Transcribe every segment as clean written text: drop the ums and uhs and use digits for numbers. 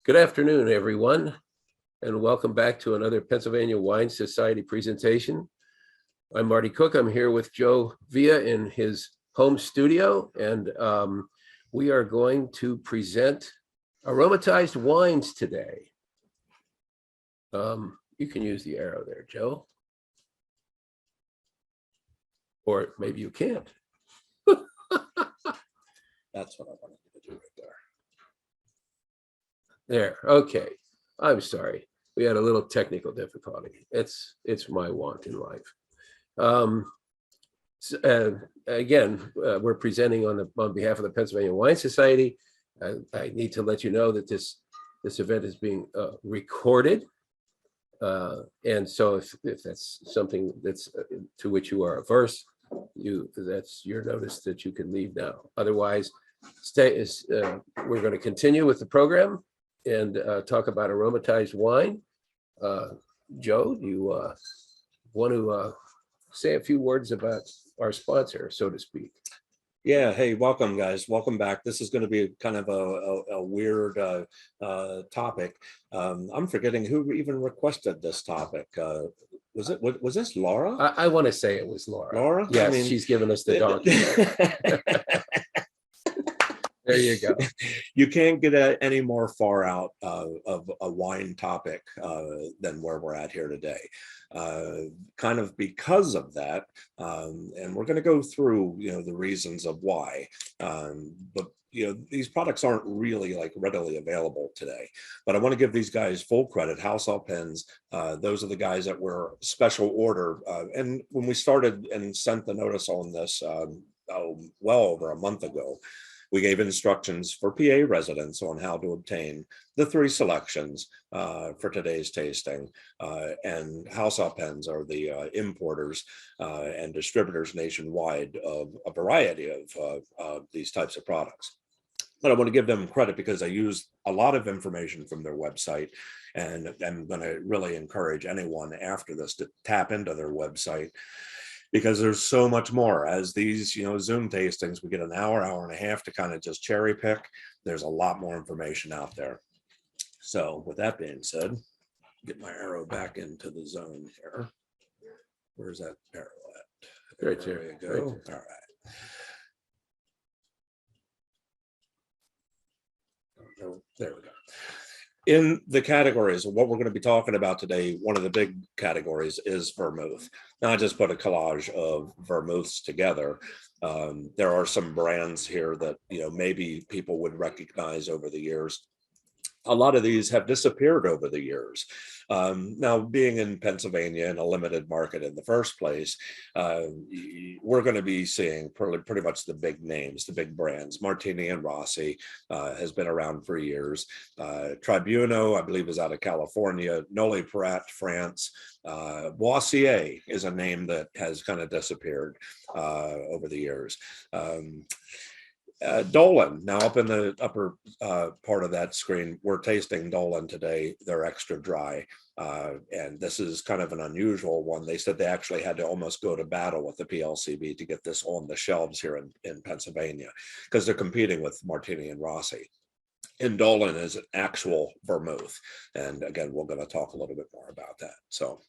Good afternoon, everyone, and welcome back to another Pennsylvania Wine Society presentation. I'm Marty Cook. I'm here with Joe Villa in his home studio, and we are going to present aromatized wines today. You can use the arrow there, Joe. Or maybe you can't. That's what I wanted to do right there. There, okay. I'm sorry. We had a little technical difficulty. It's my want in life. Again, we're presenting on behalf of the Pennsylvania Wine Society. I need to let you know that this event is being recorded. And so if that's something that's to which you are averse, that's your notice that you can leave now. Otherwise, we're going to continue with the program and talk about aromatized wine. Joe, do you want to say a few words about our sponsor, so to speak? Yeah, hey, welcome guys, welcome back. This is going to be kind of a weird topic. I'm forgetting who even requested this topic. Was this Laura? I want to say it was Laura. Laura? Yes, I mean, she's given us the donkey. There you go. You can't get any more far out of a wine topic than where we're at here today. Kind of because of that, and we're going to go through, the reasons of why. But these products aren't really like readily available today. But I want to give these guys full credit. House All Pens, those are the guys that were special order. And when we started and sent the notice on this, well over a month ago, we gave instructions for PA residents on how to obtain the 3 selections for today's tasting. And House All Pens are the importers and distributors nationwide of a variety of these types of products. But I want to give them credit because I used a lot of information from their website, and I'm going to really encourage anyone after this to tap into their website, because there's so much more. As these, Zoom tastings, we get an hour and a half to kind of just cherry pick. There's a lot more information out there. So with that being said, get my arrow back into the zone here. Where's that arrow at? Right there. You go. Right there. All right. Oh, there we go. In the categories of what we're going to be talking about today, one of the big categories is vermouth. Now, I just put a collage of vermouths together. There are some brands here that, maybe people would recognize over the years. A lot of these have disappeared over the years. Now, being in Pennsylvania in a limited market in the first place, we're going to be seeing pretty much the big names, the big brands. Martini and Rossi has been around for years. Tribuno, I believe, is out of California. Noli Prat, France. Boissier is a name that has kind of disappeared over the years. Dolan, now up in the upper part of that screen, we're tasting Dolan today. They're extra dry. And this is kind of an unusual one. They said they actually had to almost go to battle with the PLCB to get this on the shelves here in Pennsylvania, because they're competing with Martini and Rossi. And Dolan is an actual vermouth. And again, we're going to talk a little bit more about that. So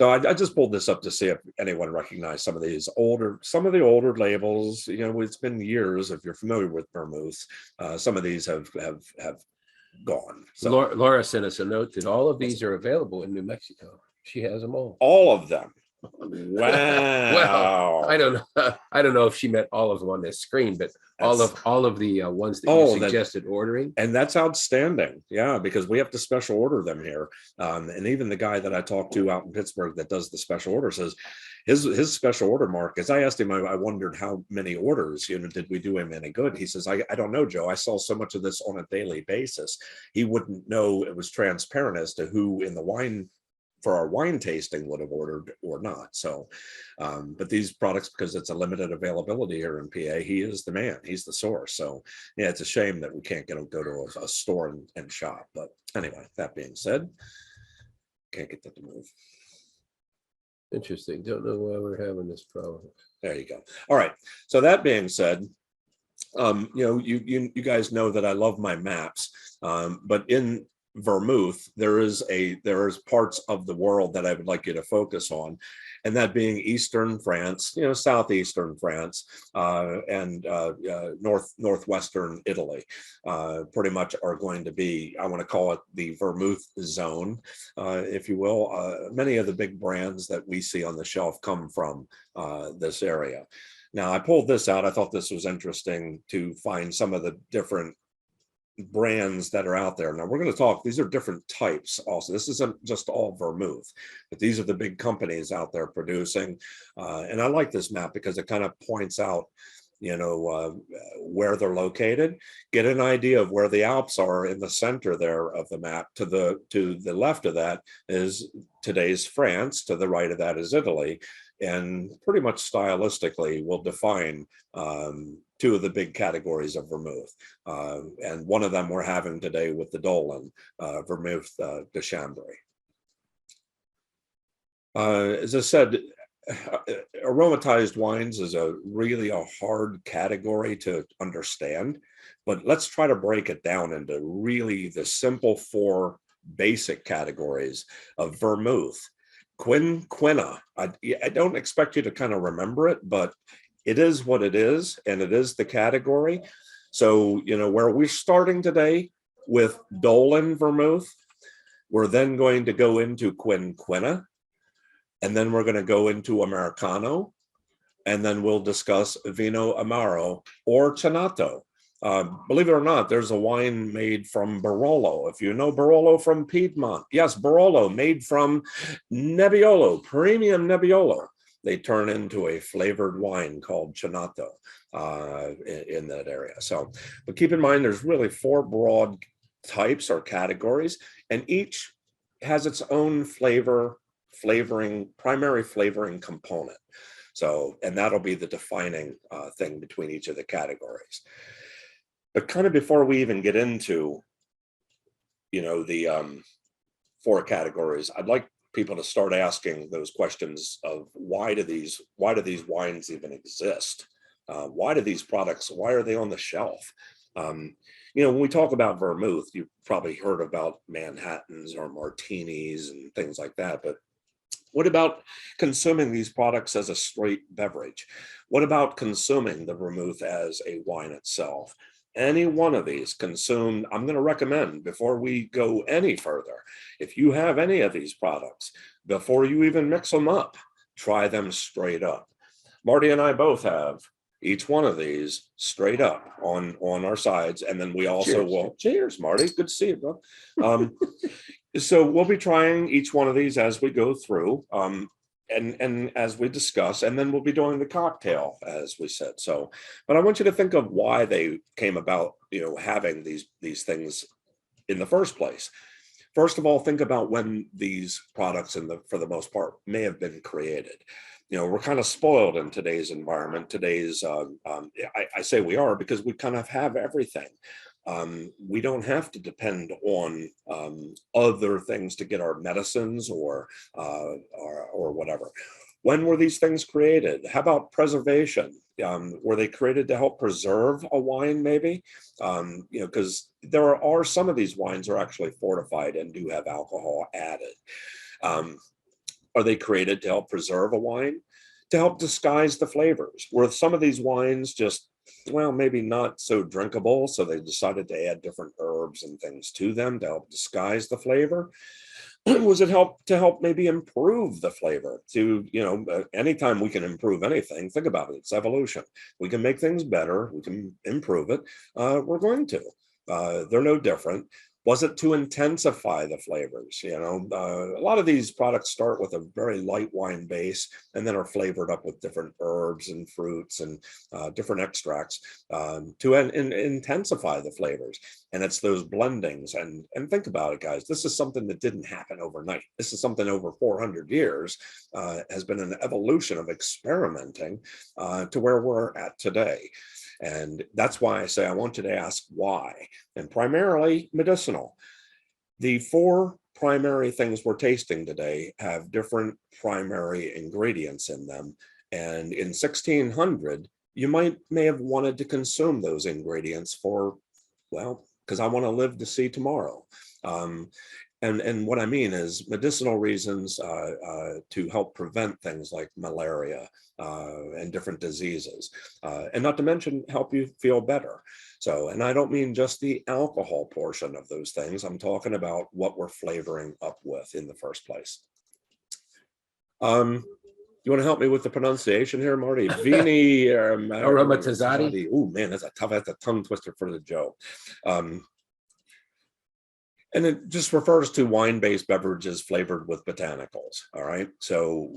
I just pulled this up to see if anyone recognized some of the older labels. It's been years. If you're familiar with vermouth, some of these have gone. So Laura sent us a note that all of these are available in New Mexico. She has them all. All of them. Wow. Well, I don't know if she meant all of them on this screen, but all of the ones that you suggested ordering. And that's outstanding. Yeah, because we have to special order them here. And even the guy that I talked to out in Pittsburgh that does the special order says his special order mark is, I asked him, I wondered how many orders, did we do him any good? He says, I don't know, Joe. I saw so much of this on a daily basis. He wouldn't know it was transparent as to who in the wine for our wine tasting would have ordered or not. So, but these products, because it's a limited availability here in PA, he is the man, he's the source. So yeah, it's a shame that we can't go to a store and shop. But anyway, that being said, can't get that to move. Interesting. Don't know why we're having this problem. There you go. All right. So that being said, You guys know that I love my maps, but in vermouth, there is parts of the world that I would like you to focus on, and that being Eastern France, southeastern France, and northwestern Italy, pretty much are going to be, I want to call it the vermouth zone, if you will. Many of the big brands that we see on the shelf come from this area. Now, I pulled this out. I thought this was interesting to find some of the different brands that are out there. Now, we're going to talk, these are different types also. This isn't just all vermouth, but these are the big companies out there producing. And I like this map because it kind of points out, where they're located. Get an idea of where the Alps are in the center there of the map. To the left of that is today's France. To the right of that is Italy. And pretty much stylistically will define two of the big categories of vermouth. And one of them we're having today with the Dolan, Vermouth de Chambray. As I said, aromatized wines is really a hard category to understand, but let's try to break it down into really the simple four basic categories of vermouth. Quinquina. I don't expect you to kind of remember it, but it is what it is, and it is the category. So, where we're starting today with Dolan vermouth, we're then going to go into Quinquina, and then we're going to go into Americano, and then we'll discuss Vino Amaro or Cenato. Believe it or not, there's a wine made from Barolo. If you know Barolo from Piedmont, yes, Barolo made from Nebbiolo, premium Nebbiolo. They turn into a flavored wine called Cenato in that area. So, but keep in mind, there's really four broad types or categories, and each has its own primary flavoring component. So, and that'll be the defining thing between each of the categories. But kind of before we even get into, the four categories, I'd like people to start asking those questions of why do these wines even exist? Why do these products, why are they on the shelf? When we talk about vermouth, you've probably heard about Manhattans or martinis and things like that, but what about consuming these products as a straight beverage? What about consuming the vermouth as a wine itself? Any one of these consumed, I'm going to recommend before we go any further, if you have any of these products, before you even mix them up, try them straight up. Marty and I both have each one of these straight up on our sides. And then we also will, cheers, Marty. Good to see you, bro. So we'll be trying each one of these as we go through. And as we discuss, and then we'll be doing the cocktail, as we said. So, but I want you to think of why they came about, having these things in the first place. First of all, think about when these products, for the most part, may have been created. We're kind of spoiled in today's environment. I say we are because we kind of have everything. We don't have to depend on other things to get our medicines or whatever. When were these things created? How about preservation? Were they created to help preserve a wine, maybe? Because there are some of these wines are actually fortified and do have alcohol added. Are they created to help preserve a wine? To help disguise the flavors? Were some of these wines just, maybe not so drinkable, so they decided to add different herbs and things to them to help disguise the flavor? Was it to help maybe improve the flavor? Anytime we can improve anything, think about it, it's evolution. We can make things better, we can improve it, we're going to. They're no different. Was it to intensify the flavors? A lot of these products start with a very light wine base and then are flavored up with different herbs and fruits and different extracts to intensify the flavors. And it's those blendings. And think about it, guys. This is something that didn't happen overnight. This is something over 400 years has been an evolution of experimenting to where we're at today. And that's why I say I want you to ask why, and primarily medicinal. The four primary things we're tasting today have different primary ingredients in them. And in 1600, you may have wanted to consume those ingredients for, well, because I want to live to see tomorrow. And what I mean is medicinal reasons to help prevent things like malaria and different diseases, and not to mention help you feel better. So, and I don't mean just the alcohol portion of those things. I'm talking about what we're flavoring up with in the first place. You want to help me with the pronunciation here, Marty? Vini Aromatized. Oh man, that's a tongue twister for the Joe. And it just refers to wine-based beverages flavored with botanicals. All right, so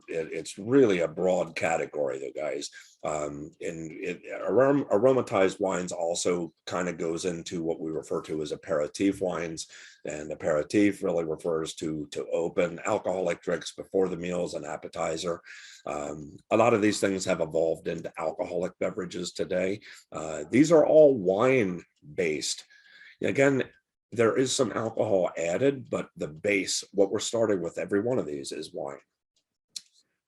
it's really a broad category, though, guys. Aromatized wines also kind of goes into what we refer to as aperitif wines, and aperitif really refers to open alcoholic drinks before the meal as an appetizer. A lot of these things have evolved into alcoholic beverages today. These are all wine-based. Again, there is some alcohol added, but the base, what we're starting with every one of these is wine.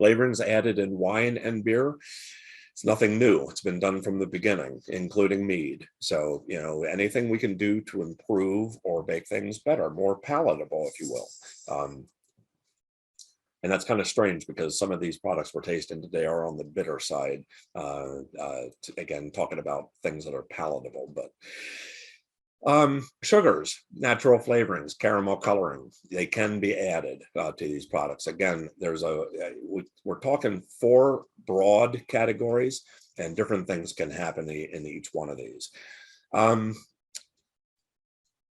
Flavorings added in wine and beer, it's nothing new. It's been done from the beginning, including mead. So, anything we can do to improve or make things better, more palatable, if you will. And that's kind of strange because some of these products we're tasting today are on the bitter side. Again, talking about things that are palatable, but sugars, natural flavorings, caramel coloring, they can be added to these products. Again, we're talking 4 broad categories, and different things can happen in each one of these. In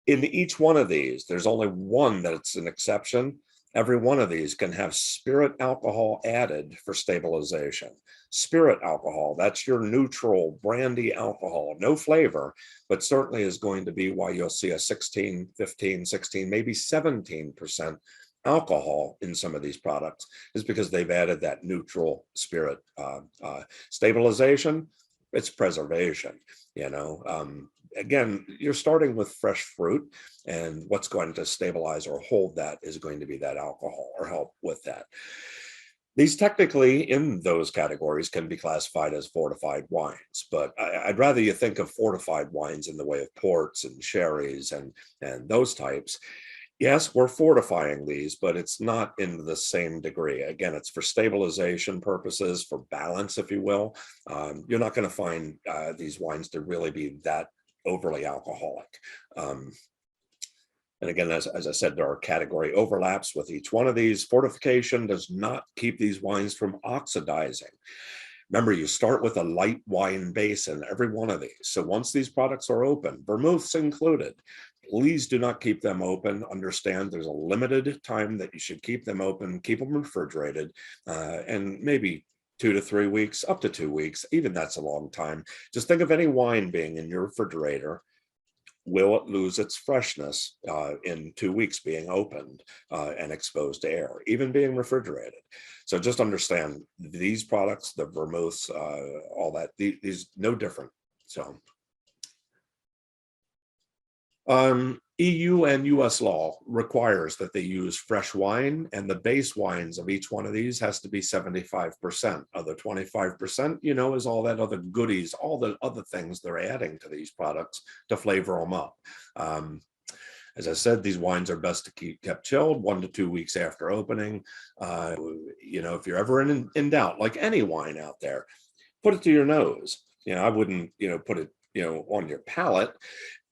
each one of these, there's only one that's an exception. Every one of these can have spirit alcohol added for stabilization. Spirit alcohol, that's your neutral brandy alcohol, no flavor, but certainly is going to be why you'll see a 16, 15, 16, maybe 17% alcohol in some of these products, is because they've added that neutral spirit. Stabilization, it's preservation, Again, you're starting with fresh fruit, and what's going to stabilize or hold that is going to be that alcohol or help with that. These technically in those categories can be classified as fortified wines, but I'd rather you think of fortified wines in the way of ports and sherries and those types. Yes, we're fortifying these, but it's not in the same degree. Again, it's for stabilization purposes, for balance, if you will. You're not going to find these wines to really be that overly alcoholic. And again, as I said, there are category overlaps with each one of these. Fortification does not keep these wines from oxidizing. Remember, you start with a light wine base in every one of these. So once these products are open, vermouths included, please do not keep them open. Understand there's a limited time that you should keep them open, keep them refrigerated, and maybe 2 to 3 weeks, up to 2 weeks. Even that's a long time. Just think of any wine being in your refrigerator. Will it lose its freshness in 2 weeks being opened and exposed to air, even being refrigerated? So just understand these products, the vermouths, all that, these no different. So EU and US law requires that they use fresh wine, and the base wines of each one of these has to be 75%. Other 25%, is all that other goodies, all the other things they're adding to these products to flavor them up. As I said, these wines are best to keep kept chilled 1 to 2 weeks after opening. If you're ever in doubt, like any wine out there, put it to your nose. I wouldn't, put it, on your palate.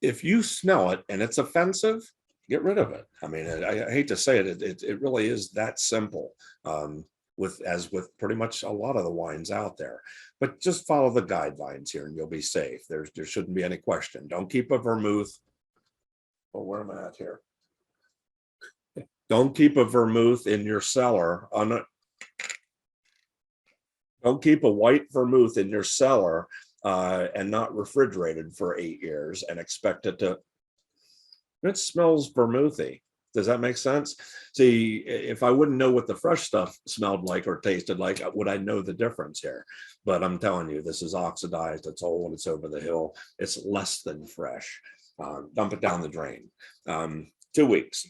If you smell it and it's offensive, get rid of it. I mean, I hate to say it, it really is that simple. As with pretty much a lot of the wines out there, but just follow the guidelines here and you'll be safe. There shouldn't be any question. Don't keep a vermouth. Well, where am I at here? Don't keep a vermouth in your cellar don't keep a white vermouth in your cellar and not refrigerated for 8 years and expect it smells vermouthy. Does that make sense? See, if I wouldn't know what the fresh stuff smelled like or tasted like, would I know the difference here? But I'm telling you, this is oxidized. It's old. It's over the hill. It's less than fresh. Dump it down the drain. 2 weeks.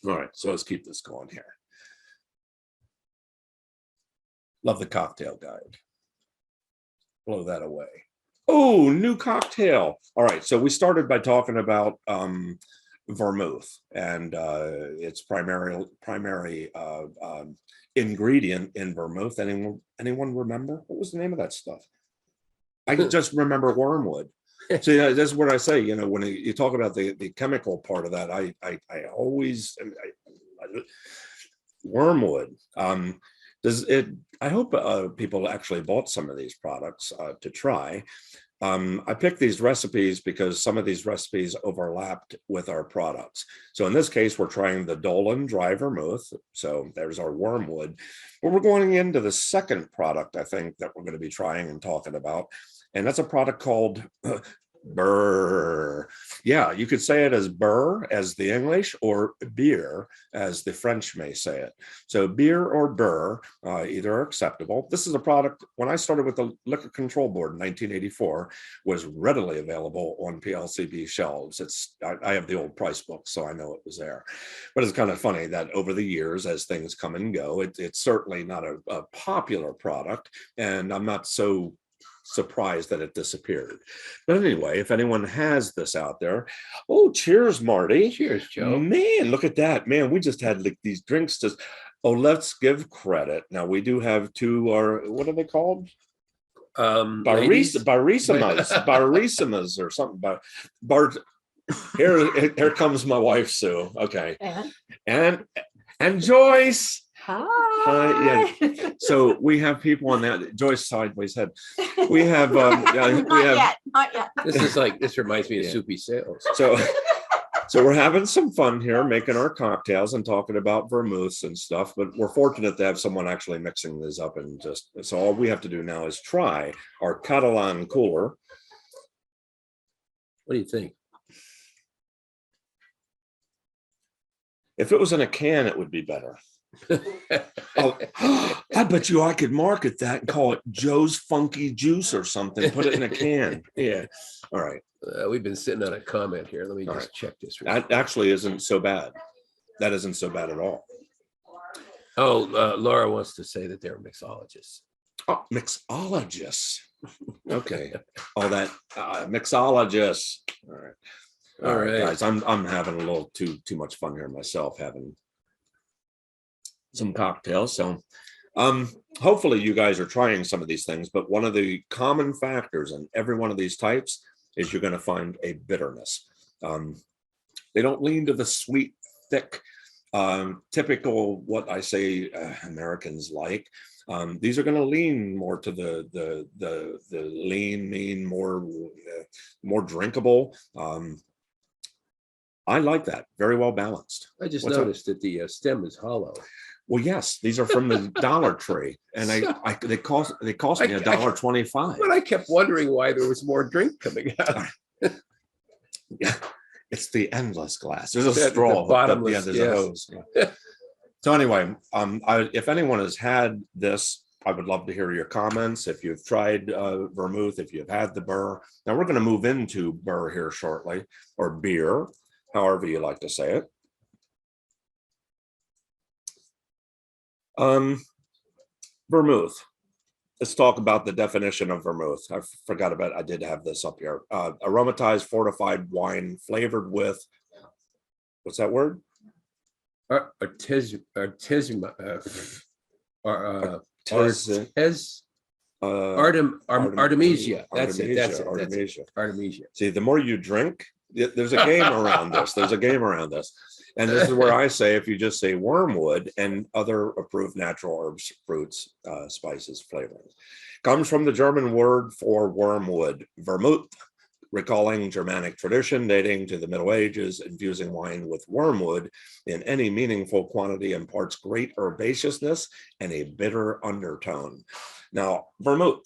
All right, so let's keep this going here. Love the cocktail guide. blow that away. Oh, new cocktail. All right. So we started by talking about vermouth and its primary ingredient in vermouth. Anyone remember what was the name of that stuff? I can just remember wormwood. So yeah, that's what I say. You know, when you talk about the chemical part of that, I always wormwood. Does it? I hope people actually bought some of these products to try. I picked these recipes because some of these recipes overlapped with our products. So in this case, we're trying the Dolan dry vermouth. So there's our wormwood. But we're going into the second product, I think, that we're going to be trying and talking about. And that's a product called Burr. Yeah, you could say it as Burr as the English, or beer as the French may say it. So beer or Burr, either are acceptable. This is a product, when I started with the Liquor Control Board in 1984, was readily available on PLCB shelves. I have the old price book, so I know it was there. But it's kind of funny that over the years, as things come and go, it's certainly not a popular product, and I'm not so surprised that it disappeared. But anyway, if anyone has this out there, oh, cheers, Marty. Cheers, Joe. Man, look at that. Man, we just had like these drinks just, oh, let's give credit. Now we do have two, what are they called? Barissimas or something. Here comes my wife, Sue. Okay. And Joyce. Hi. Yeah. So we have people on that. Joyce sideways head. We have. Not yet. This reminds me of Yeah. Soupy Sales. So we're having some fun here, making our cocktails and talking about vermouths and stuff. But we're fortunate to have someone actually mixing this up, and so all we have to do now is try our Catalan cooler. What do you think? If it was in a can, it would be better. Oh, I bet you I could market that and call it Joe's Funky Juice or something. Put it in a can. Yeah. All right. We've been sitting on a comment here. Let me just check this. That actually isn't so bad. That isn't so bad at all. Oh, Laura wants to say that they're mixologists. Oh, mixologists. Okay. All that mixologists. All right. All right, guys. I'm having a little too much fun here myself, having some cocktails. So hopefully you guys are trying some of these things, but one of the common factors in every one of these types is you're going to find a bitterness. They don't lean to the sweet, thick, typical what I say Americans like. These are going to lean more to the lean, mean, more drinkable. I like that. Very well balanced. I just noticed that the stem is hollow. Well, yes, these are from the Dollar Tree, and they cost me $1.25. But I kept wondering why there was more drink coming out. Yeah, it's the endless glass. There's a straw. Bottomless. There's a hose. Yeah. So anyway, if anyone has had this, I would love to hear your comments. If you've tried vermouth, if you've had the Burr. Now we're going to move into Burr here shortly, or beer, however you like to say it. Vermouth. Let's talk about the definition of vermouth. I forgot about, I did have this up here. Aromatized fortified wine flavored with, what's that word? Artemisia. That's it. Artemisia. See, the more you drink, there's a game around this. There's a game around this. And this is where I say, if you just say wormwood and other approved natural herbs, fruits, spices, flavorings, comes from the German word for wormwood, vermouth, recalling Germanic tradition dating to the Middle Ages. Infusing wine with wormwood in any meaningful quantity imparts great herbaceousness and a bitter undertone. Now, vermouth,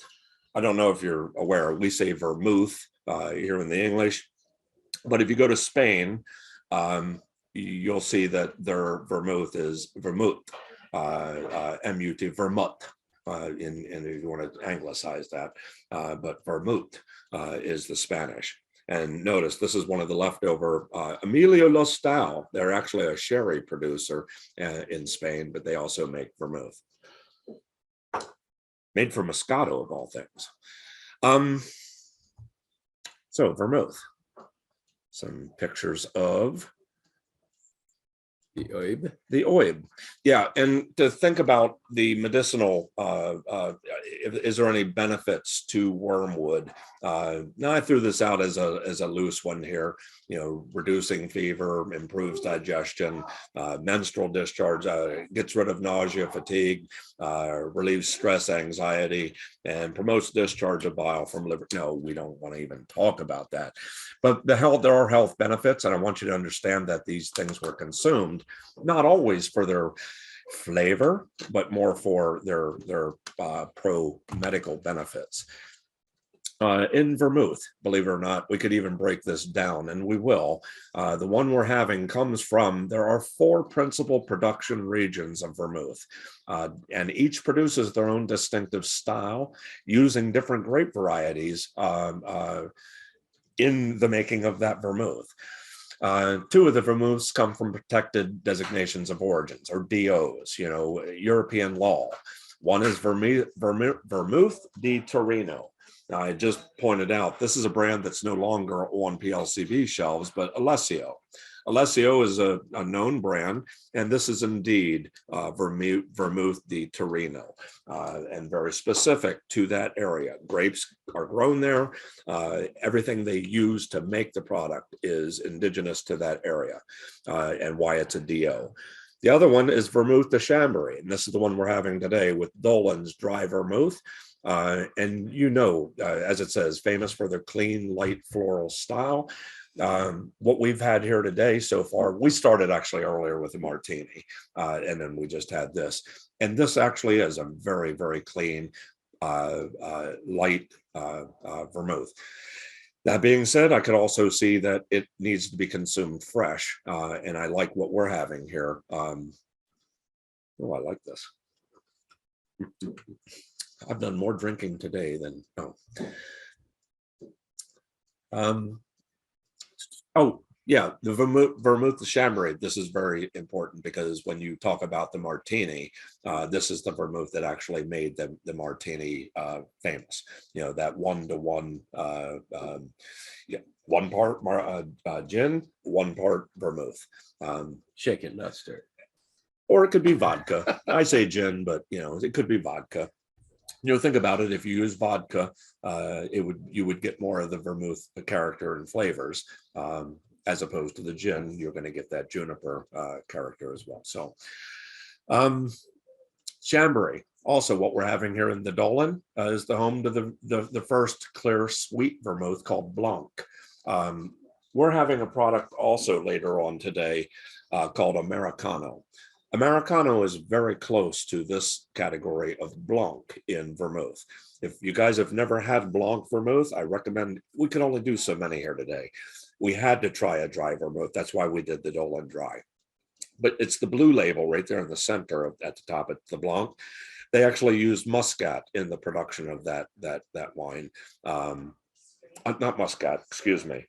I don't know if you're aware, we say vermouth here in the English, but if you go to Spain, you'll see that their vermouth is vermouth, M-U-T, vermouth, if you want to anglicize that, but vermouth is the Spanish. And notice this is one of the leftover Emilio Lostal. They're actually a sherry producer in Spain, but they also make vermouth. Made from Moscato of all things. So vermouth, some pictures of The oib. the oib. Yeah, and to think about the medicinal, is there any benefits to wormwood? Now I threw this out as a loose one here, reducing fever, improves digestion, menstrual discharge, gets rid of nausea, fatigue, relieves stress, anxiety, and promotes discharge of bile from liver. No, we don't want to even talk about that. But there are health benefits, and I want you to understand that these things were consumed not always for their flavor, but more for their pro-medical benefits. In vermouth, believe it or not, we could even break this down, and we will. The one we're having comes from, there are 4 principal production regions of vermouth, and each produces their own distinctive style using different grape varieties in the making of that vermouth. 2 of the vermouths come from protected designations of origins, or DOs, European law. One is Vermouth di Torino. Now, I just pointed out, this is a brand that's no longer on PLCV shelves, but Alessio. Alessio is a known brand, and this is indeed Vermouth di Torino, and very specific to that area. Grapes are grown there. Everything they use to make the product is indigenous to that area, and why it's a DO. The other one is Vermouth de Chambéry, and this is the one we're having today with Dolan's dry vermouth. And as it says, famous for their clean, light floral style. What we've had here today so far, we started actually earlier with the martini, and then we just had this. And this actually is a very, very clean, light vermouth. That being said, I could also see that it needs to be consumed fresh, and I like what we're having here. I like this. I've done more drinking today than oh yeah, the vermouth de Chambéry. This is very important because when you talk about the martini, this is the vermouth that actually made the martini famous. That 1-to-1, 1 part gin, 1 part vermouth. Shaken, not stirred. Or it could be vodka. I say gin, but it could be vodka. Think about it. If you use vodka, you would get more of the vermouth character and flavors, as opposed to the gin. You're going to get that juniper character as well. So, Chambéry. Also, what we're having here in the Dolan is the home to the first clear sweet vermouth called Blanc. We're having a product also later on today called Americano. Americano is very close to this category of Blanc in vermouth. If you guys have never had Blanc vermouth, I recommend. We could only do so many here today. We had to try a dry vermouth. That's why we did the Dolan dry. But it's the blue label right there in the center at the top. It's the Blanc. They actually used muscat in the production of that wine. Not muscat, excuse me,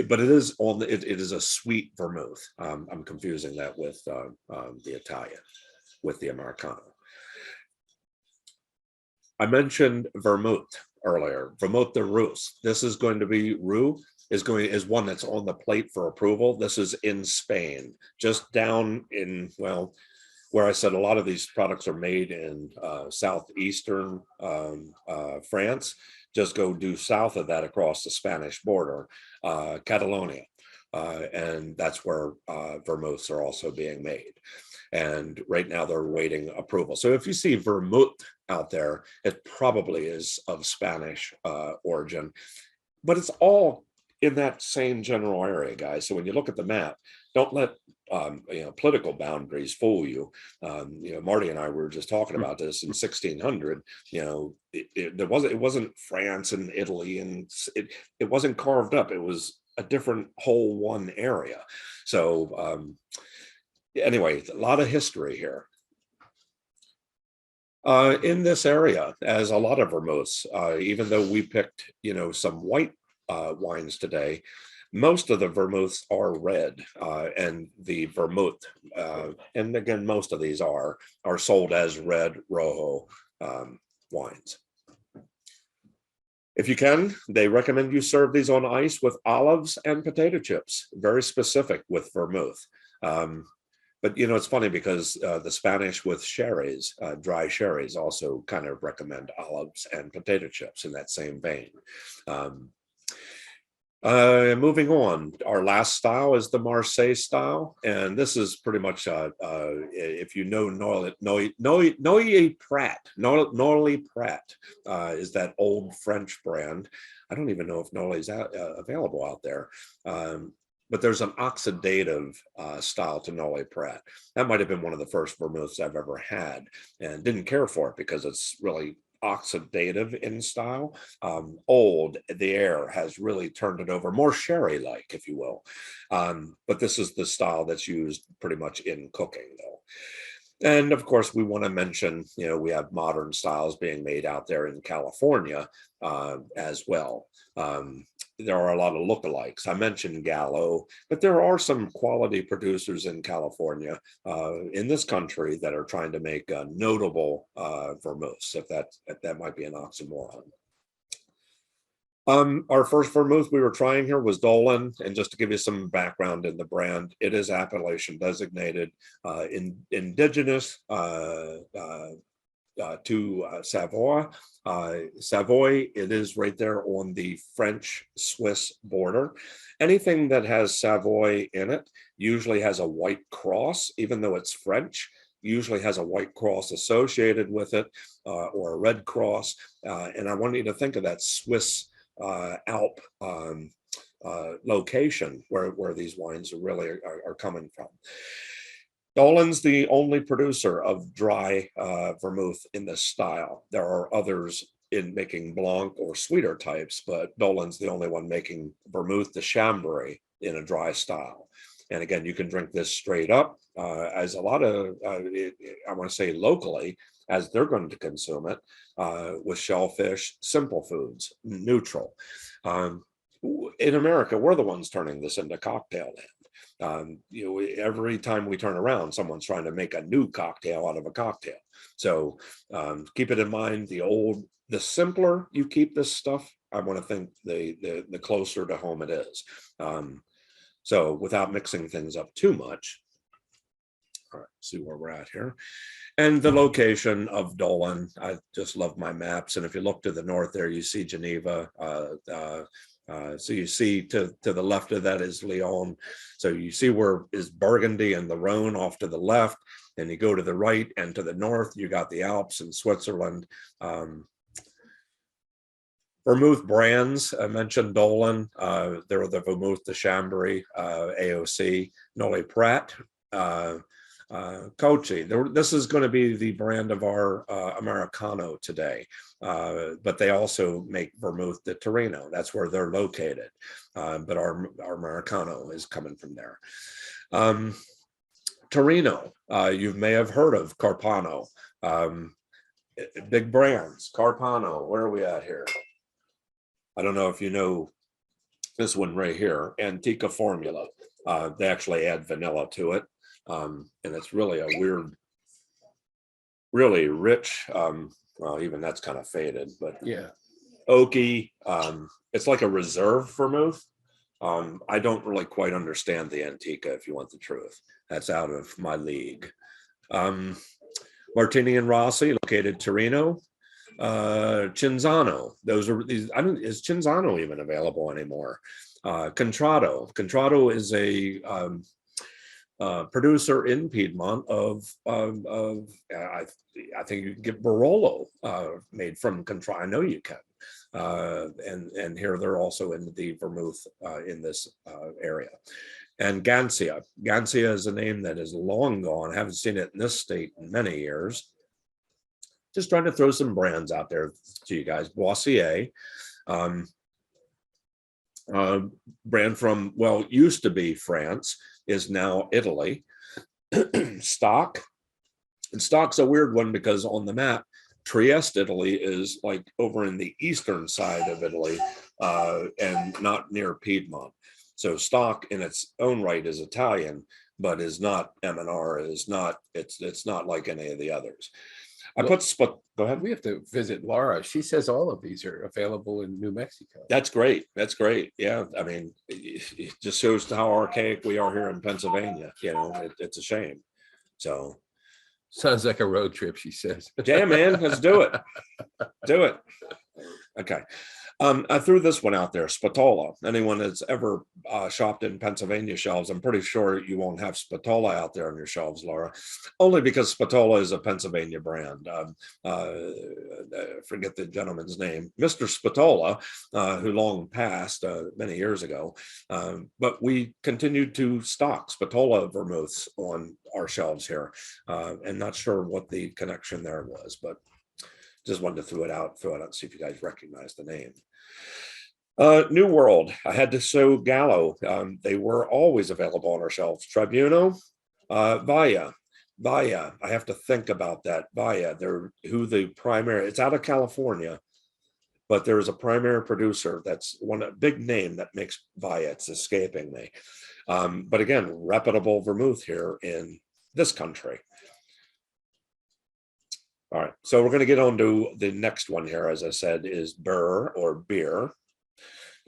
but it is it is a sweet vermouth. I'm confusing that with the Italian, with the Americano. I mentioned earlier, Vermouth de Rus. This is going to be is one that's on the plate for approval. This is in Spain, just down in, well, where I said a lot of these products are made in southeastern France. Just go due south of that across the Spanish border, Catalonia. And that's where vermouths are also being made. And right now they're waiting approval. So if you see vermouth out there, it probably is of Spanish origin, but it's all in that same general area, guys. So when you look at the map, don't let political boundaries fool you. Marty and I were just talking about this in 1600. It wasn't France and Italy, and it wasn't carved up. It was a different whole one area. So anyway, a lot of history here. In this area, as a lot of vermouths, even though we picked, some white wines today, most of the vermouths are red, and the vermouth, and again, most of these are sold as red Rojo wines. If you can, they recommend you serve these on ice with olives and potato chips, very specific with vermouth. But you know, it's funny because the Spanish with sherries, dry sherries, also kind of recommend olives and potato chips in that same vein. Moving on, our last style is the Marseille style, and this is pretty much if you know Noilly Prat is that old French brand. I don't even know if Noilly's available out there. But there's an oxidative style to Noilly Prat. That might have been one of the first vermouths I've ever had, and didn't care for it because it's really oxidative in style. Old, the air has really turned it over, more sherry-like, if you will. But this is the style that's used pretty much in cooking, though. And of course, we want to mention, you know, we have modern styles being made out there in California as well. There are a lot of lookalikes. I mentioned Gallo, but there are some quality producers in California, in this country, that are trying to make notable vermouths, if that might be an oxymoron. Our first vermouth we were trying here was Dolan, and just to give you some background in the brand, it is appellation designated, indigenous to Savoy. Savoy, it is right there on the French-Swiss border. Anything that has Savoy in it usually has a white cross, even though it's French, usually has a white cross associated with it, or a red cross. And I want you to think of that Swiss Alp location where these wines really are coming from. Dolan's the only producer of dry vermouth in this style. There are others in making Blanc or sweeter types, but Dolan's the only one making vermouth de Chambray in a dry style. And again, you can drink this straight up, as a lot of, I want to say locally, as they're going to consume it, with shellfish, simple foods, neutral. In America, we're the ones turning this into cocktail land. You know, every time we turn around, someone's trying to make a new cocktail out of a cocktail. So keep it in mind, the simpler you keep this stuff, I want to think the closer to home it is. So without mixing things up too much. All right, see where we're at here. And the location of Dolan, I just love my maps. And if you look to the north there, you see Geneva. So you see to the left of that is Lyon. So you see where is Burgundy and the Rhone off to the left. And you go to the right and to the north, you got the Alps and Switzerland. Vermouth brands, I mentioned Dolan. There are the Vermouth de Chambray, AOC, Noilly Prat, Cochi. This is going to be the brand of our Americano today, but they also make Vermouth de Torino. That's where they're located, but our Americano is coming from there. Torino, you may have heard of Carpano. Big brands, Carpano, where are we at here? I don't know if you know this one right here, Antica Formula. They actually add vanilla to it. And it's really a weird, really rich, well, even that's kind of faded, but Yeah. oaky. It's like a reserve vermouth. I don't really quite understand the Antica, if you want the truth. That's out of my league. Martini and Rossi, located Torino. Cinzano, those are these. Is Cinzano even available anymore? Contratto is a producer in Piedmont of I think you can get Barolo made from Contratto. I know you can. And here they're also in the vermouth in this area. And Gancia is a name that is long gone. I haven't seen it in this state in many years. Just trying to throw some brands out there to you guys. Boissier, brand from, well, used to be France, is now Italy. Stock. And Stock's a weird one because on the map, Trieste, Italy is like over in the eastern side of Italy and not near Piedmont. So Stock in its own right is Italian, but is not M&R, it's not like any of the others. I put spot. Go ahead. We have to visit Laura. She says all of these are available in New Mexico. That's great. That's great. Yeah. I mean, it just shows how archaic we are here in Pennsylvania. You know, it's a shame. So, Sounds like a road trip, she says. yeah, man, let's do it. Do it. Okay. I threw this one out there, Spatola. Anyone that's ever shopped in Pennsylvania shelves, I'm pretty sure you won't have Spatola out there on your shelves, Laura, only because Spatola is a Pennsylvania brand. Forget the gentleman's name, Mr. Spatola, who long passed many years ago. But we continued to stock Spatola vermouths on our shelves here, and not sure what the connection there was, but just wanted to throw it out, see if you guys recognize the name. New World, I had to show Gallo. They were always available on our shelves. Tribuno, Vaya, I have to think about that. Vaya, they're who the primary, it's out of California, but there's a primary producer that's a big name that makes Vaya. It's escaping me. But again, reputable vermouth here in this country. All right, so we're going to get on to the next one here, as I said, is Burr or beer.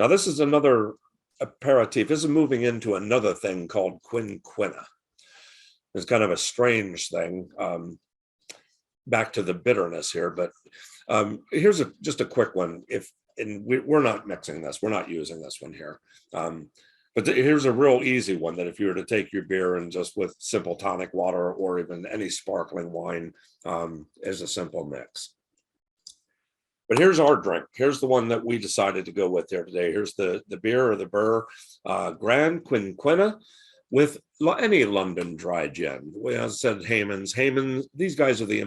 Now, this is another aperitif. This is moving into another thing called quinquina. It's kind of a strange thing. Back to the bitterness here, but here's just a quick one. We're not mixing this, we're not using this one here. But here's a real easy one that if you were to take your beer and just with simple tonic water or even any sparkling wine as a simple mix. But here's our drink. Here's the one that we decided to go with there today. Here's the beer or the Burr Grand Quinquina with any London dry gin. We I said Heyman's. These guys are the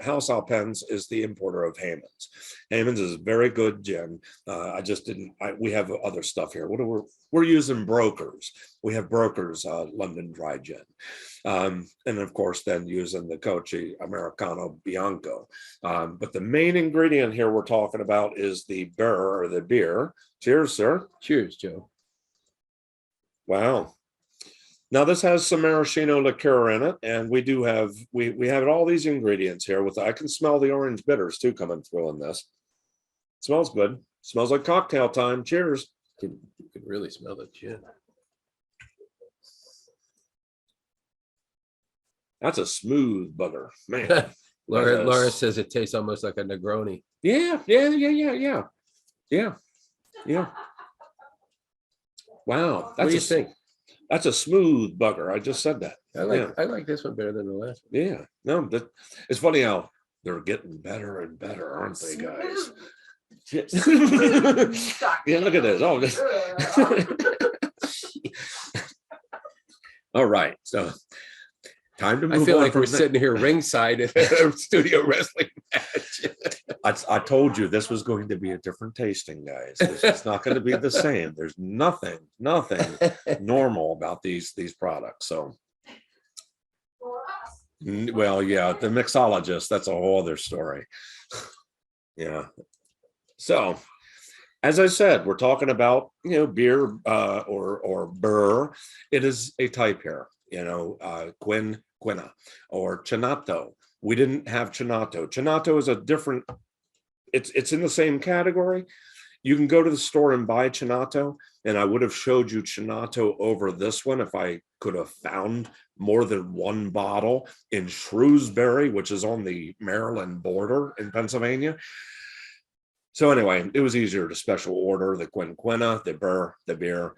House Alpens is the importer of Heyman's. Heyman's is very good gin. I just didn't. We have other stuff here. We're using Brokers. We have Brokers London dry gin, and of course then using the Cochi Americano Bianco. But the main ingredient here we're talking about is the Burr or the beer. Cheers, sir. Cheers, Joe. Wow. Now this has some maraschino liqueur in it, and we do have we have all these ingredients here. I can smell the orange bitters too coming through in this. It smells good. Smells like cocktail time. Cheers. You can really smell the gin. That's a smooth bugger, man. Laura says it tastes almost like a Negroni. Yeah. Wow. What do you think? That's a smooth bugger. I just said that. I like this one better than the last one. Yeah. No, it's funny how they're getting better and better, aren't they, guys? Yeah, look at this. Oh, this. All right. So time to move on. I feel like we're sitting here ringside at a studio wrestling match. I told you this was going to be a different tasting, guys. It's not going to be the same. There's nothing normal about these products. So, well, yeah, the mixologist, that's a whole other story. Yeah. So, as I said, we're talking about, beer or Burr. It is a type here, Quinquina or Chinato. We didn't have Chinato. Chinato is a different, it's in the same category. You can go to the store and buy Chinato, and I would have showed you Chinato over this one if I could have found more than one bottle in Shrewsbury, which is on the Maryland border in Pennsylvania. So anyway, it was easier to special order the Quinquina, the Burr, the beer.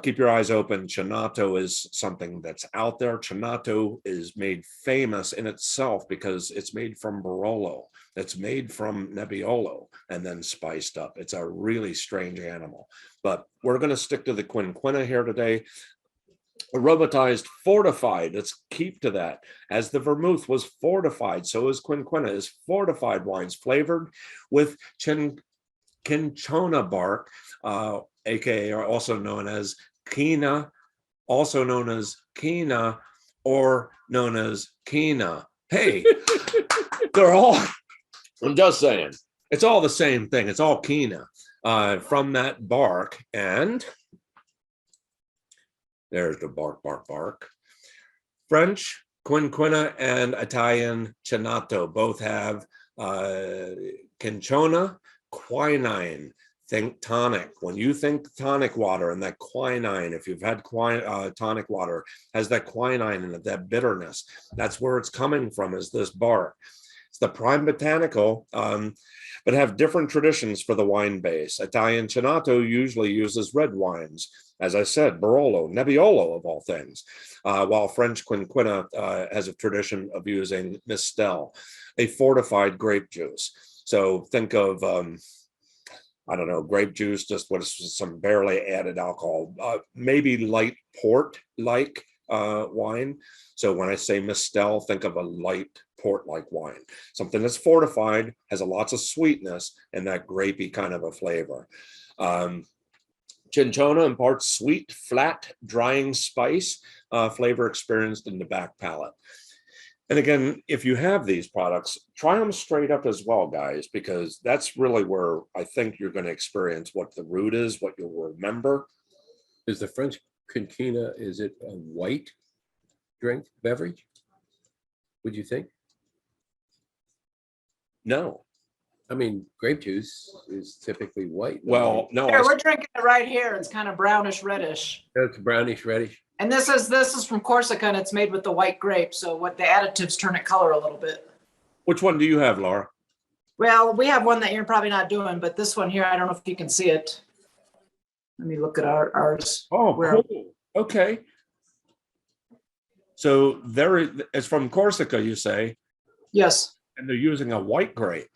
Keep your eyes open. Chinato is something that's out there. Chinato is made famous in itself because it's made from Barolo. It's made from Nebbiolo and then spiced up. It's a really strange animal. But we're going to stick to the Quinquina here today. Aromatized, fortified. Let's keep to that. As the vermouth was fortified, so is Quinquina, is fortified wines flavored with cinchona bark, aka or also known as quina, also known as quina, or known as quina. Hey, they're all. I'm just saying, it's all the same thing. It's all quina from that bark, and there's the bark. French Quinquina and Italian Cinato both have cinchona, quinine. Think tonic. When you think tonic water and that quinine, if you've had tonic water, has that quinine in it, that bitterness. That's where it's coming from, is this bark. It's the prime botanical, but have different traditions for the wine base. Italian Cinato usually uses red wines, as I said, Barolo, Nebbiolo of all things, while French Quinquina has a tradition of using Mistel, a fortified grape juice. So think of, I don't know, grape juice, just with some barely added alcohol, maybe light port-like wine. So when I say Mistel, think of a light port-like wine, something that's fortified, has a lots of sweetness, and that grapey kind of a flavor. Cinchona imparts sweet, flat, drying spice flavor experienced in the back palate. And again, if you have these products, try them straight up as well, guys, because that's really where I think you're going to experience what the root is, what you'll remember. Is the French Quinquina, is it a white drink beverage? Would you think? No. I mean, grape juice is typically white. Well, no. Here, we're drinking it right here. It's kind of brownish reddish. It's brownish reddish. And this is from Corsica, and it's made with the white grape. So what the additives turn it color a little bit. Which one do you have, Laura? Well, we have one that you're probably not doing, but this one here, I don't know if you can see it. Let me look at ours. Oh, Where- cool. Okay. So it's from Corsica, you say, Yes. and they're using a white grape.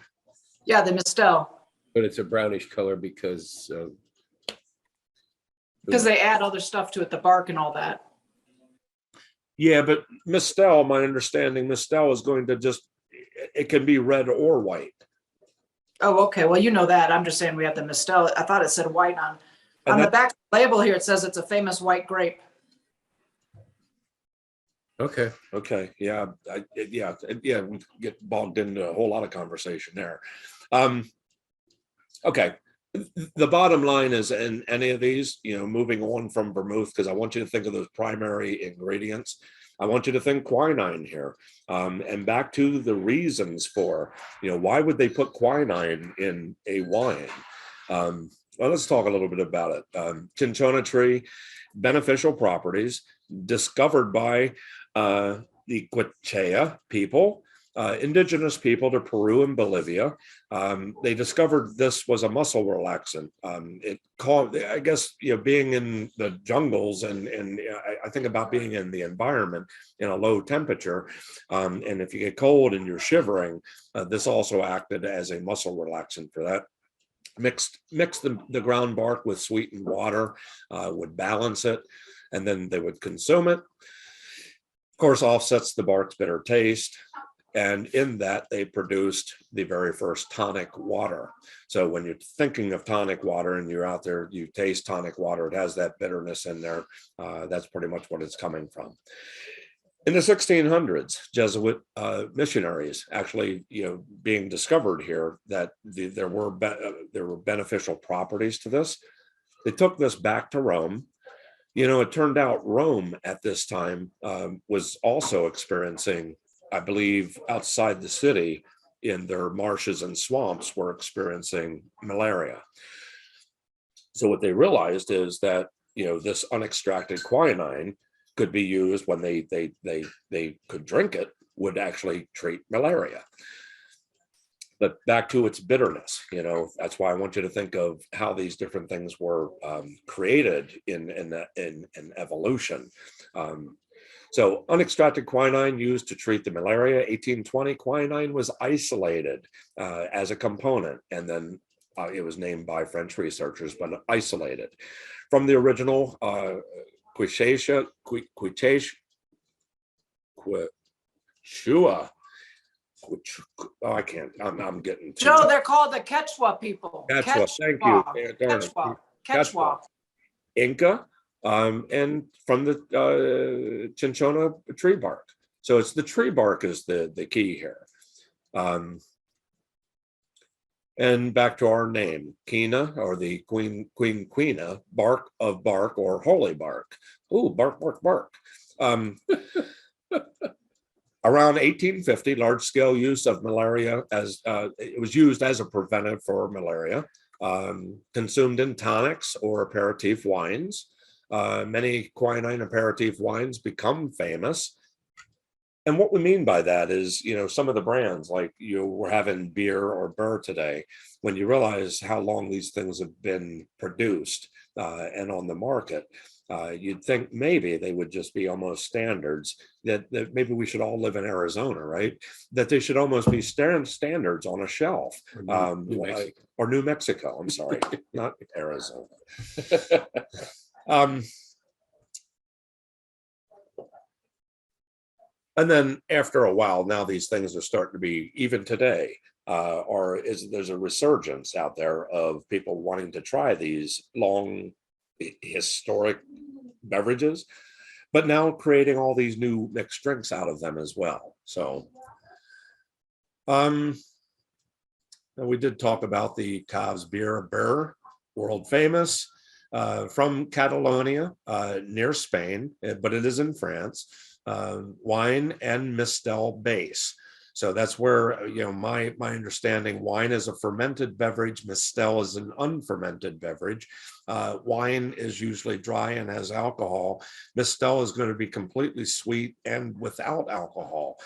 Yeah, the Mistel. But it's a brownish color because Because they add other stuff to it, the bark and all that. Yeah, but Mistel, my understanding, Mistel is going to just, it can be red or white. Oh, okay. Well, you know that. I'm just saying we have the Mistel. I thought it said white on the back label here. It says it's a famous white grape. okay. Okay, yeah, we get bogged into a whole lot of conversation there. Okay, the bottom line is, in any of these, moving on from vermouth, because I want you to think of those primary ingredients. I want you to think quinine here, and back to the reasons for, why would they put quinine in a wine? Well, let's talk a little bit about it. Cinchona tree, beneficial properties discovered by the Quichua people, indigenous people to Peru and Bolivia. They discovered this was a muscle relaxant. I guess, being in the jungles, and I think about being in the environment in a low temperature, and if you get cold and you're shivering, this also acted as a muscle relaxant for that. Mix the ground bark with sweetened water, would balance it, and then they would consume it. Of course, offsets the bark's bitter taste. And in that, they produced the very first tonic water. So when you're thinking of tonic water and you're out there, you taste tonic water, it has that bitterness in there. That's pretty much what it's coming from. In the 1600s, Jesuit missionaries actually, being discovered here that there were beneficial properties to this. They took this back to Rome. It turned out Rome at this time was also experiencing, I believe, outside the city in their marshes and swamps, were experiencing malaria. So what they realized is that, this unextracted quinine could be used when they could drink it, would actually treat malaria. But back to its bitterness, that's why I want you to think of how these different things were created in evolution. So unextracted quinine used to treat the malaria. 1820, quinine was isolated as a component, and then it was named by French researchers, but isolated from the original Quichua. I can't. I'm getting. Joe, they're called the Quechua people. Quechua. Thank you. Quechua. Inca, and from the cinchona tree bark. So it's the tree bark is the key here. And back to our name, Quina, or the Quina, bark of bark, or holy bark. Ooh, bark, bark, bark. Around 1850, large-scale use of malaria as it was used as a preventive for malaria, consumed in tonics or aperitif wines. Many quinine aperitif wines become famous. And what we mean by that is, some of the brands, like we're having beer or burr today, when you realize how long these things have been produced and on the market, you'd think maybe they would just be almost standards, that maybe we should all live in Arizona, right? That they should almost be standards on a shelf. New Mexico. Or New Mexico, I'm sorry, not Arizona. And then after a while, now these things are starting to be, even today, there's a resurgence out there of people wanting to try these long historic beverages, but now creating all these new mixed drinks out of them as well. So we did talk about the Cavs beer burr, world famous, from Catalonia, near Spain, but it is in France. Wine and Mistel base. So that's where, my understanding, wine is a fermented beverage. Mistel is an unfermented beverage. Wine is usually dry and has alcohol. Mistel is going to be completely sweet and without alcohol.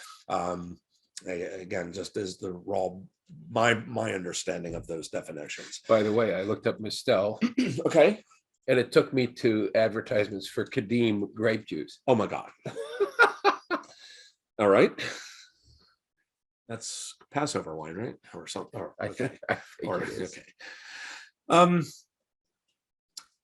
Again, just as the raw, my understanding of those definitions. By the way, I looked up Mistel. Okay. And it took me to advertisements for Kadim grape juice. Oh my God. All right. That's Passover wine, right? Or something. I think it is. Okay.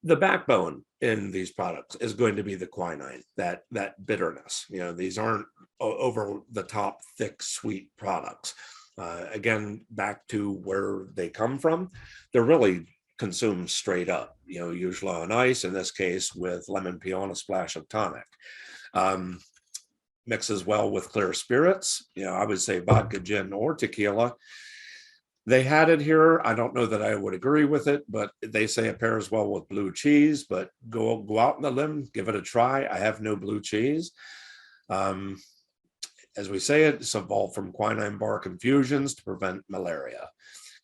The backbone in these products is going to be the quinine, that bitterness. These aren't over the top, thick, sweet products. Again, back to where they come from, they're really consumed straight up, usually on ice, in this case with lemon peel and a splash of tonic. Mixes well with clear spirits, I would say vodka, gin, or tequila. They had it here. I don't know that I would agree with it, but they say it pairs well with blue cheese, but go out on the limb, give it a try. I have no blue cheese. As we say, it's evolved from quinine bark infusions to prevent malaria.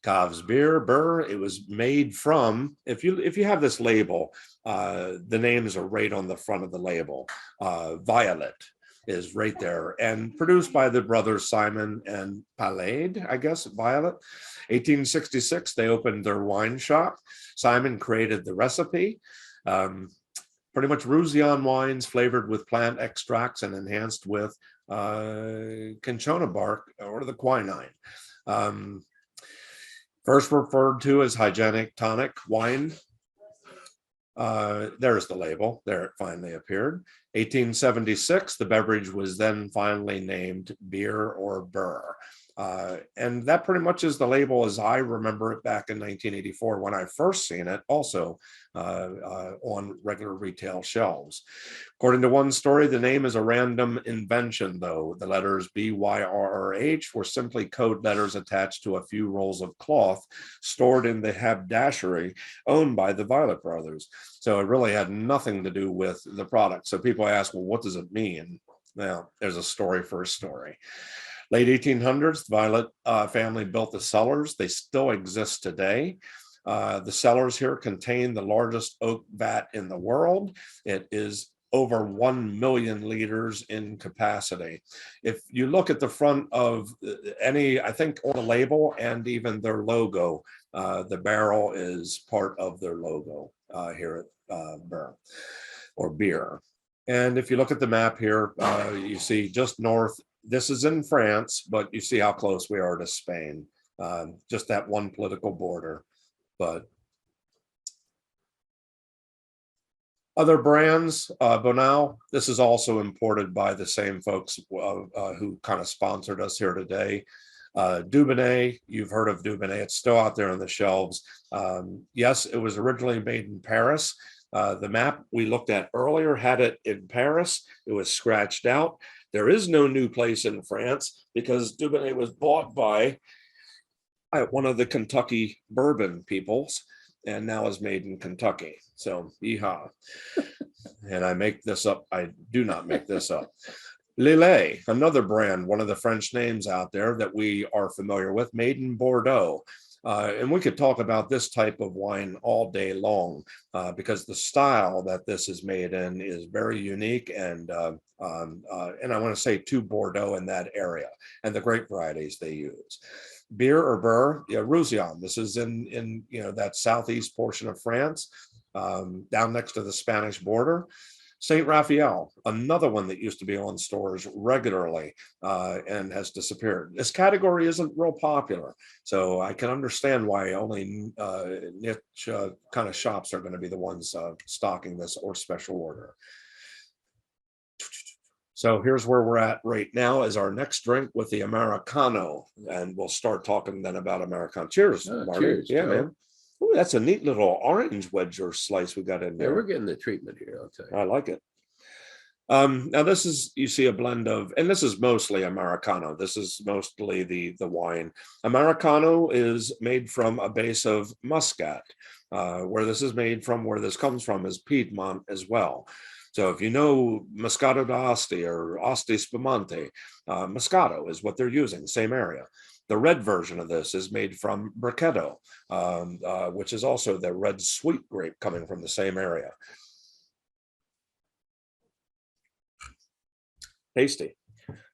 Cavs beer burr, it was made from, if you have this label, the names are right on the front of the label. Violet is right there, and produced by the brothers Simon and Palade, I guess. Violet. 1866, they opened their wine shop. Simon created the recipe. Pretty much Roussillon wines flavored with plant extracts and enhanced with cinchona bark or the quinine. First referred to as hygienic tonic wine. There's the label. There it finally appeared. 1876, the beverage was then finally named beer or burr. And that pretty much is the label as I remember it back in 1984 when I first seen it, also on regular retail shelves. According to one story, the name is a random invention, though. The letters BYRRH were simply code letters attached to a few rolls of cloth stored in the haberdashery owned by the Violet brothers. So it really had nothing to do with the product. So people ask, well, what does it mean? Well, there's a story for a story. Late 1800s, the Violet family built the cellars. They still exist today. The cellars here contain the largest oak vat in the world. It is over 1 million liters in capacity. If you look at the front of any, I think on the label and even their logo, the barrel is part of their logo here at Burr or Beer. And if you look at the map here, you see just north, this is in France, but you see how close we are to Spain, just that one political border. But other brands, Bonal, this is also imported by the same folks who kind of sponsored us here today. Dubonnet, you've heard of Dubonnet, it's still out there on the shelves. Yes, it was originally made in Paris. The map we looked at earlier had it in Paris. It was scratched out. There is no new place in France because Dubonnet was bought by one of the Kentucky bourbon peoples and now is made in Kentucky. So, yeehaw. And I make this up. I do not make this up. Lillet, another brand, one of the French names out there that we are familiar with, made in Bordeaux. And we could talk about this type of wine all day long because the style that this is made in is very unique and I want to say to Bordeaux in that area and the grape varieties they use. Beer or Burr, yeah, Roussillon. This is in that southeast portion of France, down next to the Spanish border. Saint Raphael, another one that used to be on stores regularly and has disappeared. This category isn't real popular, so I can understand why only niche kind of shops are going to be the ones stocking this or special order. So here's where we're at right now is our next drink with the Americano, and we'll start talking then about Americano. Cheers, Marty. Cheers, yeah, Joe. Man. Ooh, that's a neat little orange wedge or slice we got in there. Yeah, we're getting the treatment here, I'll tell you. I like it. Now this is, you see a blend of, and this is mostly Americano. This is mostly the wine. Americano is made from a base of Muscat. Where this is made from, where this comes from is Piedmont as well. So if you know Moscato d'Asti or Asti Spumante, Moscato is what they're using, same area. The red version of this is made from Brachetto, which is also the red sweet grape coming from the same area. Tasty,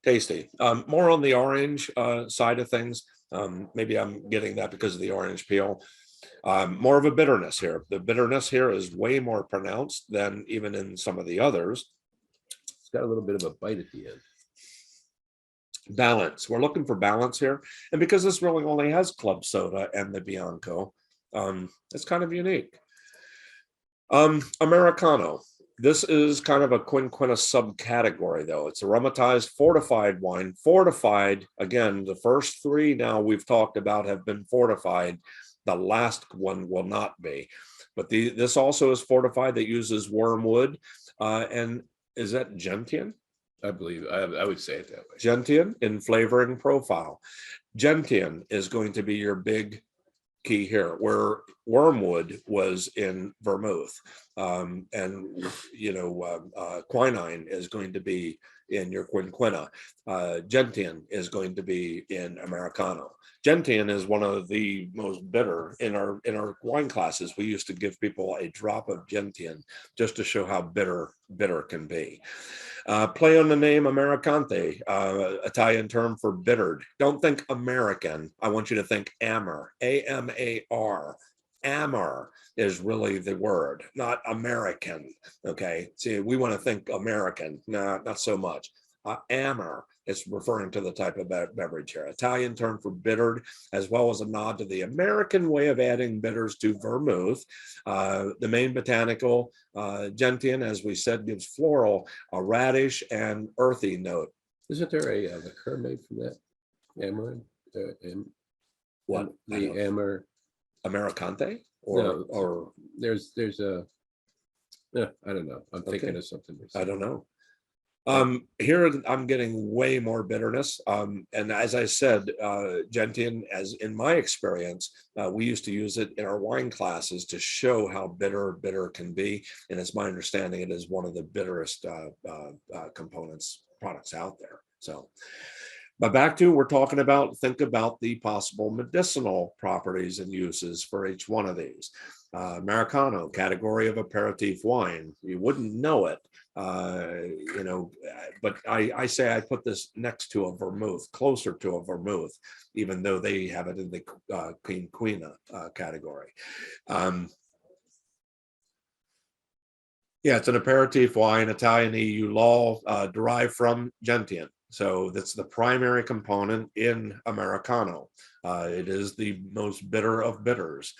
tasty. More on the orange side of things. Maybe I'm getting that because of the orange peel. More of a bitterness here. The bitterness here is way more pronounced than even in some of the others. It's got a little bit of a bite at the end. Balance. We're looking for balance here. And because this really only has club soda and the Bianco, it's kind of unique. Americano. This is kind of a quinquina subcategory, though. It's aromatized, fortified wine. Fortified, again, the first three now we've talked about have been fortified. The last one will not be. But this also is fortified that uses wormwood. And is that gentian? I believe, I would say it that way. Gentian in flavoring profile. Gentian is going to be your big key here, where wormwood was in vermouth, and quinine is going to be in your quinquina. Gentian is going to be in Americano. Gentian is one of the most bitter in our wine classes. We used to give people a drop of Gentian just to show how bitter can be. Play on the name Americante, Italian term for bittered. Don't think American. I want you to think amar, A-M-A-R. Amar is really the word, not American. Okay, see, we want to think American. No, not so much. Amar is referring to the type of beverage here. Italian term for bittered, as well as a nod to the American way of adding bitters to vermouth. The main botanical, gentian, as we said, gives floral, a radish and earthy note. Isn't there a liqueur made from that? Amaranth? What? The Amar. Americante? Or there's a, I don't know. I'm thinking of something. I don't know. Here I'm getting way more bitterness. And as I said, gentian, as in my experience, we used to use it in our wine classes to show how bitter can be. And it's my understanding it is one of the bitterest products out there. So, but back to, we're talking about, think about the possible medicinal properties and uses for each one of these. Americano, category of aperitif wine. You wouldn't know it, but I say I put this next to a vermouth, closer to a vermouth, even though they have it in the quinquina category. Yeah, it's an aperitif wine, Italian EU law, derived from gentian. So that's the primary component in Americano. It is the most bitter of bitters.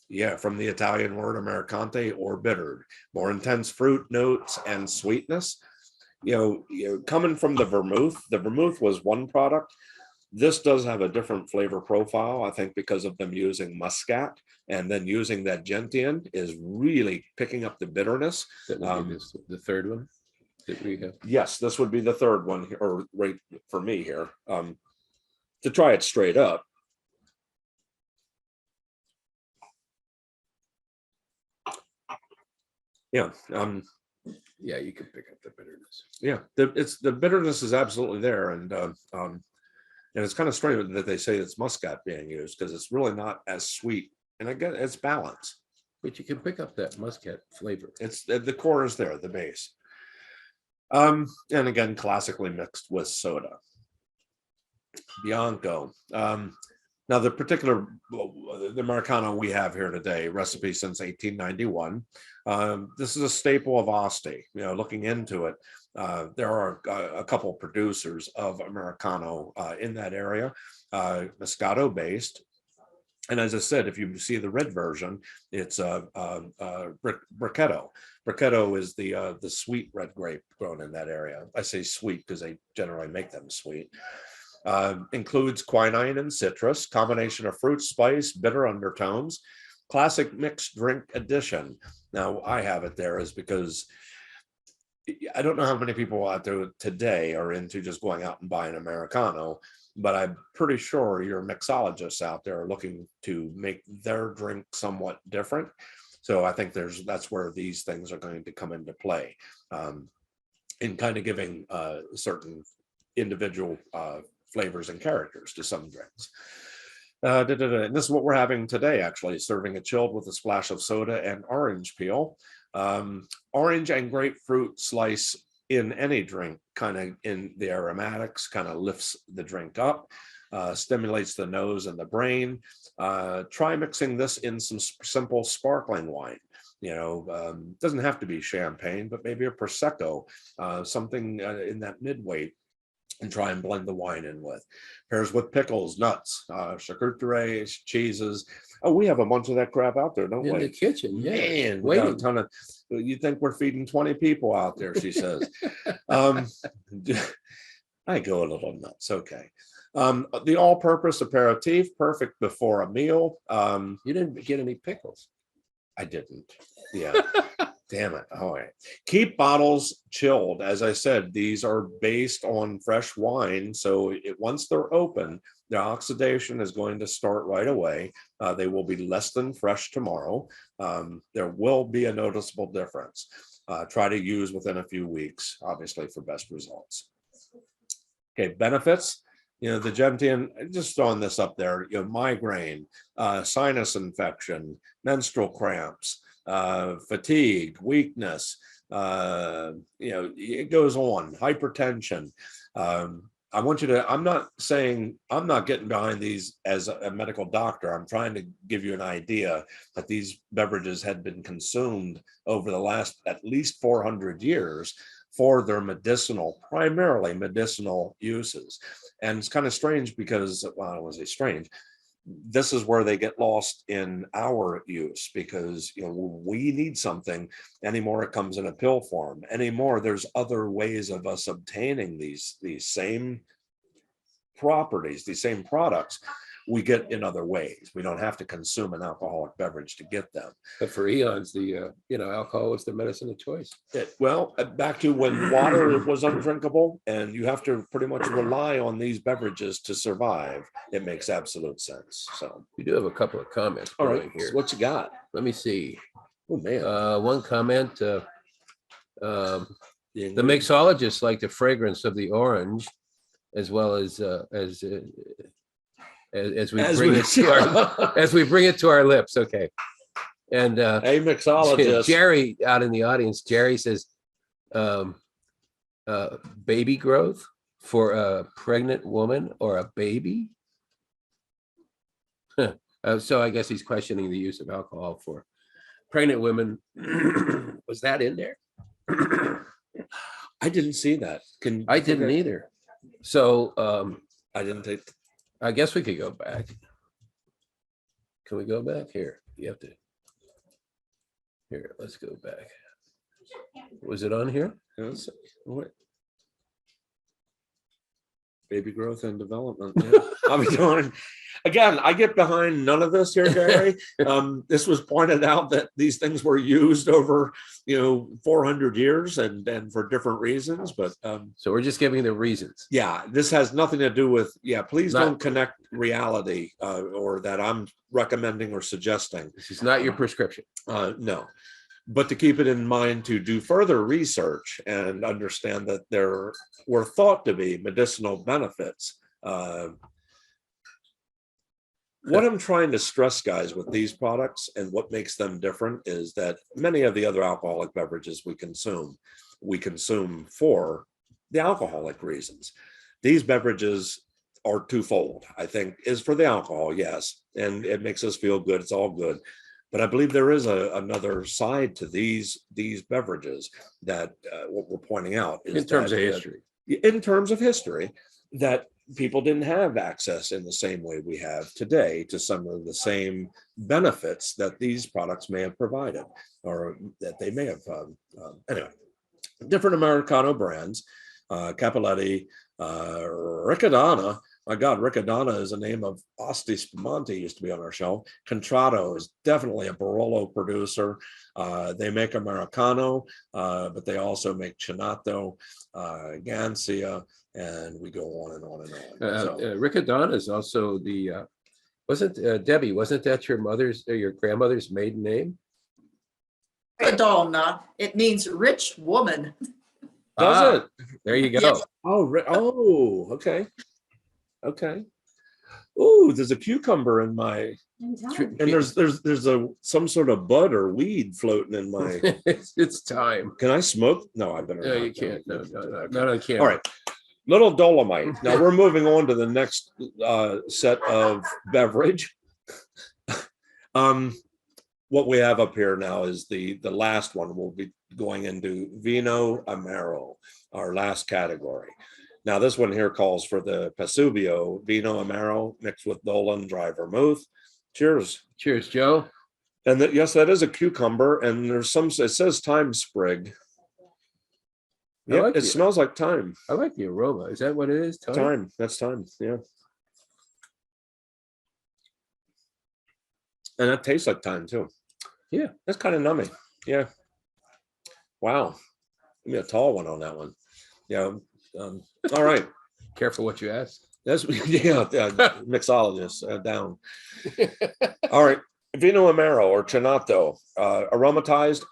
Yeah, from the Italian word Americante, or bittered. More intense fruit notes and sweetness. Coming from the vermouth was one product. This does have a different flavor profile, I think, because of them using Muscat, and then using that gentian is really picking up the bitterness. That would be the third one that we have. Yes, this would be the third one, or right for me here. To try it straight up. Yeah, Yeah, you can pick up the bitterness. Yeah, the bitterness is absolutely there, and it's kind of strange that they say it's muscat being used because it's really not as sweet, and again, it's balance. But you can pick up that muscat flavor. It's the core is there, the base. And again, classically mixed with soda. Bianco. Now, the particular the Americano we have here today, recipe since 1891. This is a staple of Asti. Looking into it, there are a couple producers of Americano in that area, Moscato based. And as I said, if you see the red version, it's Brichetto. Brichetto is the sweet red grape grown in that area. I say sweet because they generally make them sweet. Includes quinine and citrus, combination of fruit, spice, bitter undertones, classic mixed drink addition. Now, I have it there is because I don't know how many people out there today are into just going out and buying Americano, but I'm pretty sure your mixologists out there are looking to make their drink somewhat different. So I think that's where these things are going to come into play, in kind of giving certain individual flavors and characters to some drinks. And this is what we're having today, actually, serving it chilled with a splash of soda and orange peel. Orange and grapefruit slice in any drink, kind of in the aromatics, kind of lifts the drink up, stimulates the nose and the brain. Try mixing this in some simple sparkling wine. Doesn't have to be champagne, but maybe a Prosecco, something in that midweight, and try and blend the wine in with. Pairs with pickles, nuts, charcuterie, cheeses. Oh, we have a bunch of that crap out there, don't we? In the kitchen, yeah. Man, we got a ton of. You think we're feeding 20 people out there? She says. I go a little nuts. Okay. The all-purpose aperitif, perfect before a meal. You didn't get any pickles. I didn't. Yeah. Damn it. All right. Keep bottles chilled. As I said, these are based on fresh wine. So once they're open, the oxidation is going to start right away. They will be less than fresh tomorrow. There will be a noticeable difference. Try to use within a few weeks, obviously, for best results. Okay, benefits. The Gentian, just throwing this up there, migraine, sinus infection, menstrual cramps, fatigue, weakness, it goes on, hypertension. I want you to, I'm not getting behind these as a medical doctor. I'm trying to give you an idea that these beverages had been consumed over the last at least 400 years for their primarily medicinal uses. And it's kind of strange because, well, I won't say strange, this is where they get lost in our use because we need something anymore. It comes in a pill form anymore. There's other ways of us obtaining these same properties, these same products. We get in other ways. We don't have to consume an alcoholic beverage to get them. But for eons, the alcohol was the medicine of choice. Back to when water was undrinkable, and you have to pretty much rely on these beverages to survive. It makes absolute sense. So we do have a couple of comments. All right, here. What you got? Let me see. Oh man. One comment. The mixologists like the fragrance of the orange, as well as we bring it to our lips. Okay. And hey, mixologist Jerry out in the audience, Jerry says baby growth for a pregnant woman or a baby. So I guess he's questioning the use of alcohol for pregnant women. Was that in there? I didn't see that. I didn't either. So I didn't take. I guess we could go back. Can we go back here? You have to. Here, let's go back. Was it on here? Yes. Wait. Baby growth and development. Yeah. I'm doing. Again, I get behind none of this here, Gary. This was pointed out that these things were used over, 400 years and for different reasons. But so we're just giving the reasons. Yeah, this has nothing to do with. Yeah, please don't connect reality or that I'm recommending or suggesting. This is not your prescription. No. but to keep it in mind to do further research and understand that there were thought to be medicinal benefits. What I'm trying to stress, guys, with these products and what makes them different is that many of the other alcoholic beverages we consume for the alcoholic reasons. These beverages are twofold. I think is for the alcohol, yes, and it makes us feel good. It's all good. But I believe there is another side to these beverages that what we're pointing out is In terms of history. in terms of history, that people didn't have access in the same way we have today to some of the same benefits that these products may have provided, or that they may have. Anyway, different Americano brands, Cappelletti, Riccadonna. My God, Riccadonna is a name of Asti Spumante, used to be on our show. Contratto is definitely a Barolo producer. They make Americano, but they also make Chinato, Gancia, and we go on and on and on. Riccadonna is also the, wasn't Debbie, wasn't that your mother's, or your grandmother's maiden name? Riccadonna, it means rich woman. Does it? There you go. Yes. Oh, okay. Okay. Oh, there's a cucumber in my, and there's some sort of bud or weed floating in my. It's time. Can I smoke? No, I better No, not. you can't. No, not on camera. All right. Little Dolomite. Now we're moving on to the next set of beverage. What we have up here now is the last one. We'll be going into Vino Amaro, our last category. Now this one here calls for the Pasubio Vino Amaro mixed with Dolan dry vermouth. Cheers. Cheers, Joe. And yes, that is a cucumber, and there's some, it says thyme sprig. Yeah, like it smells like thyme. I like the aroma. Is that what it is? Thyme. That's thyme. Yeah. And that tastes like thyme too. Yeah. That's kind of nummy. Yeah. Wow. Give me a tall one on that one. Yeah. All right. Careful what you ask. That's mixologist down. All right. Vino Amaro or Chinato, aromatized,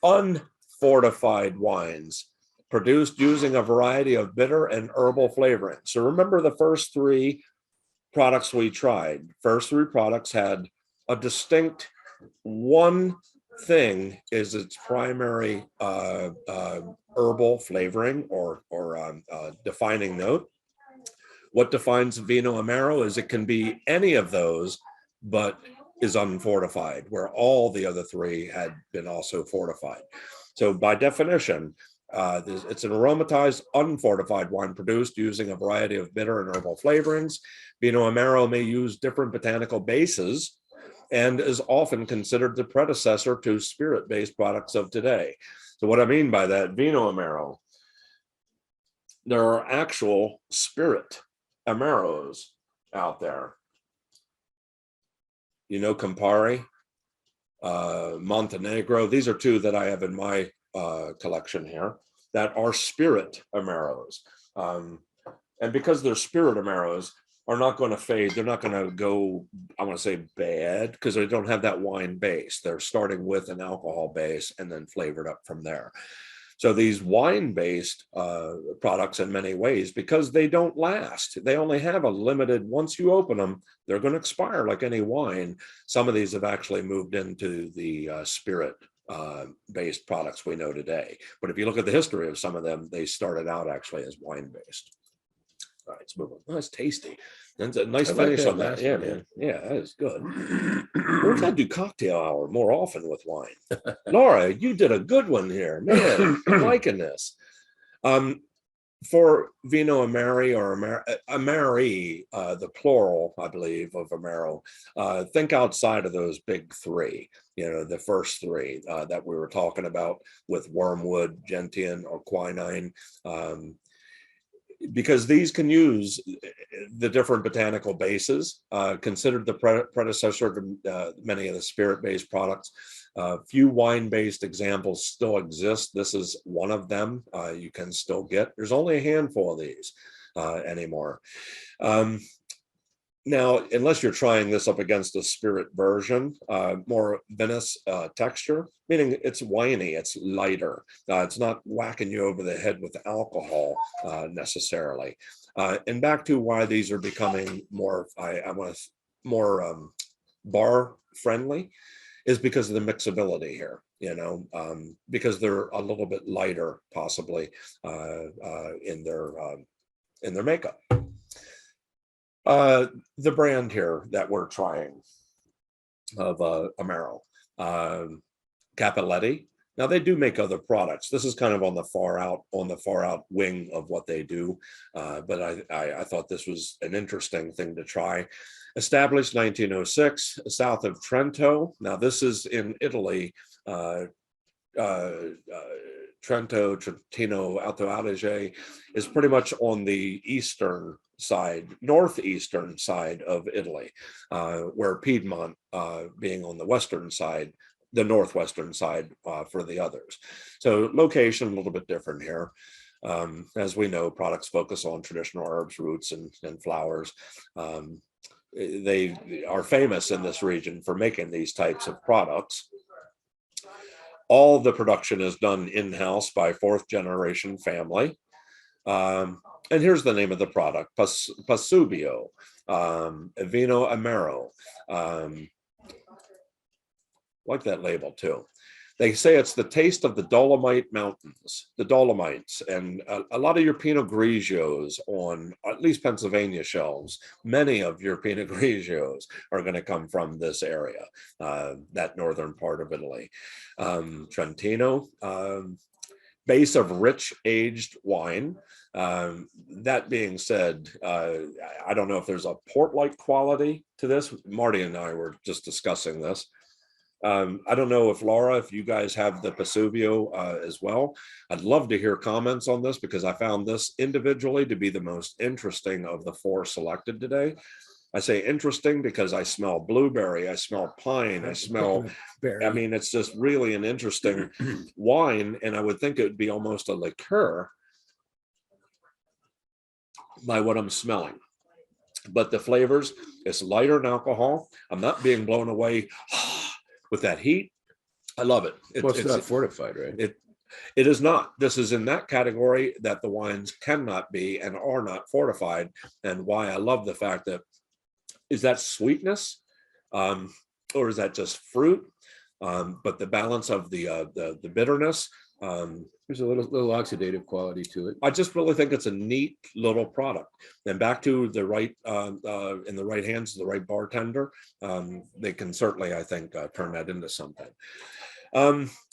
unfortified wines produced using a variety of bitter and herbal flavoring. So remember the first three products we tried. First three products had a distinct one thing is its primary herbal flavoring or defining note. What defines Vino Amaro is it can be any of those, but is unfortified, where all the other three had been also fortified. So by definition, it's an aromatized, unfortified wine produced using a variety of bitter and herbal flavorings. Vino Amaro may use different botanical bases and is often considered the predecessor to spirit-based products of today. So what I mean by that, Vino Amaro, there are actual spirit Amaros out there. You know, Campari, Montenegro. These are two that I have in my collection here that are spirit Amaros. And because they're spirit Amaros, are not going to fade. They're not going to go, I want to say bad, because they don't have that wine base. They're starting with an alcohol base and then flavored up from there. So these wine-based products in many ways, because they don't last, they only have a limited, once you open them, they're going to expire like any wine. Some of these have actually moved into the spirit-based products we know today. But if you look at the history of some of them, they started out actually as wine-based. All right, let's move on. Oh, that's tasty. That's a nice finish on that. Yeah, man. Yeah, that is good. We've got to do cocktail hour more often with wine. Laura, you did a good one here. Man, I'm liking this. For Vino Amari or Amari, the plural, I believe, of Amaro, think outside of those big three, you know, the first three that we were talking about with wormwood, gentian, or quinine. Because these can use the different botanical bases, considered the predecessor to many of the spirit-based products. Few wine-based examples still exist. This is one of them you can still get. There's only a handful of these anymore. Now, unless you're trying this up against a spirit version, more vinous texture, meaning it's winey, it's lighter. It's not whacking you over the head with alcohol necessarily. And back to why these are becoming more, I want to more bar friendly, is because of the mixability here. Because they're a little bit lighter, possibly in their makeup. The brand here that we're trying of Amaro, Cappelletti. Now they do make other products. This is kind of on the far out wing of what they do, but I thought this was an interesting thing to try. Established 1906, south of Trento. Now this is in Italy. Trentino, Alto Adige is pretty much on the northeastern side of Italy, where Piedmont being on the western side, the northwestern side for the others. So location a little bit different here. As we know, products focus on traditional herbs, roots, and flowers. They are famous in this region for making these types of products. All the production is done in-house by fourth generation family. And here's the name of the product, Pasubio, Vino Amaro. Like that label too. They say it's the taste of the Dolomite Mountains, the Dolomites, and a lot of your Pinot Grigios on at least Pennsylvania shelves. Many of your Pinot Grigios are going to come from this area, that northern part of Italy. Trentino, base of rich aged wine. That being said, I don't know if there's a port-like quality to this. Marty and I were just discussing this. I don't know if Laura, if you guys have the Pasubio as well. I'd love to hear comments on this because I found this individually to be the most interesting of the four selected today. I say interesting because I smell blueberry, I smell pine, I smell berry. I mean, it's just really an interesting wine, and I would think it would be almost a liqueur by what I'm smelling. But the flavors, it's lighter in alcohol. I'm not being blown away with that heat. I love it. It's not fortified, right? It is not. This is in that category that the wines cannot be and are not fortified. And why I love the fact that, is that sweetness or is that just fruit? But the balance of the bitterness. There's a little oxidative quality to it. I just really think it's a neat little product. And back to the right, in the right hands, the right bartender, they can certainly, I think, turn that into something.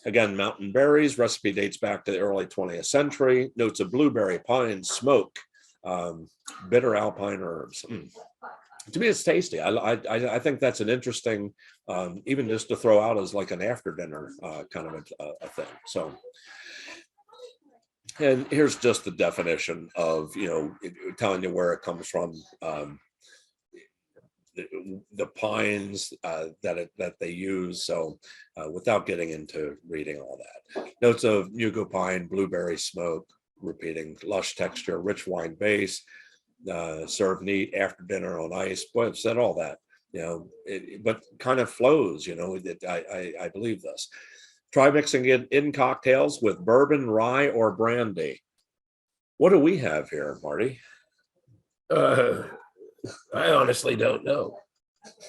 Again, mountain berries, recipe dates back to the early 20th century. Notes of blueberry, pine, smoke, bitter alpine herbs. To me, it's tasty. I think that's an interesting, even just to throw out as like an after dinner kind of a thing. So. And here's just the definition of, telling you where it comes from. The pines that they use. So without getting into reading all that. Notes of mugo pine, blueberry smoke, repeating, lush texture, rich wine base, serve neat after dinner on ice. Boy, I've said all that, but kind of flows, I believe this. Try mixing it in cocktails with bourbon, rye, or brandy. What do we have here, Marty? I honestly don't know.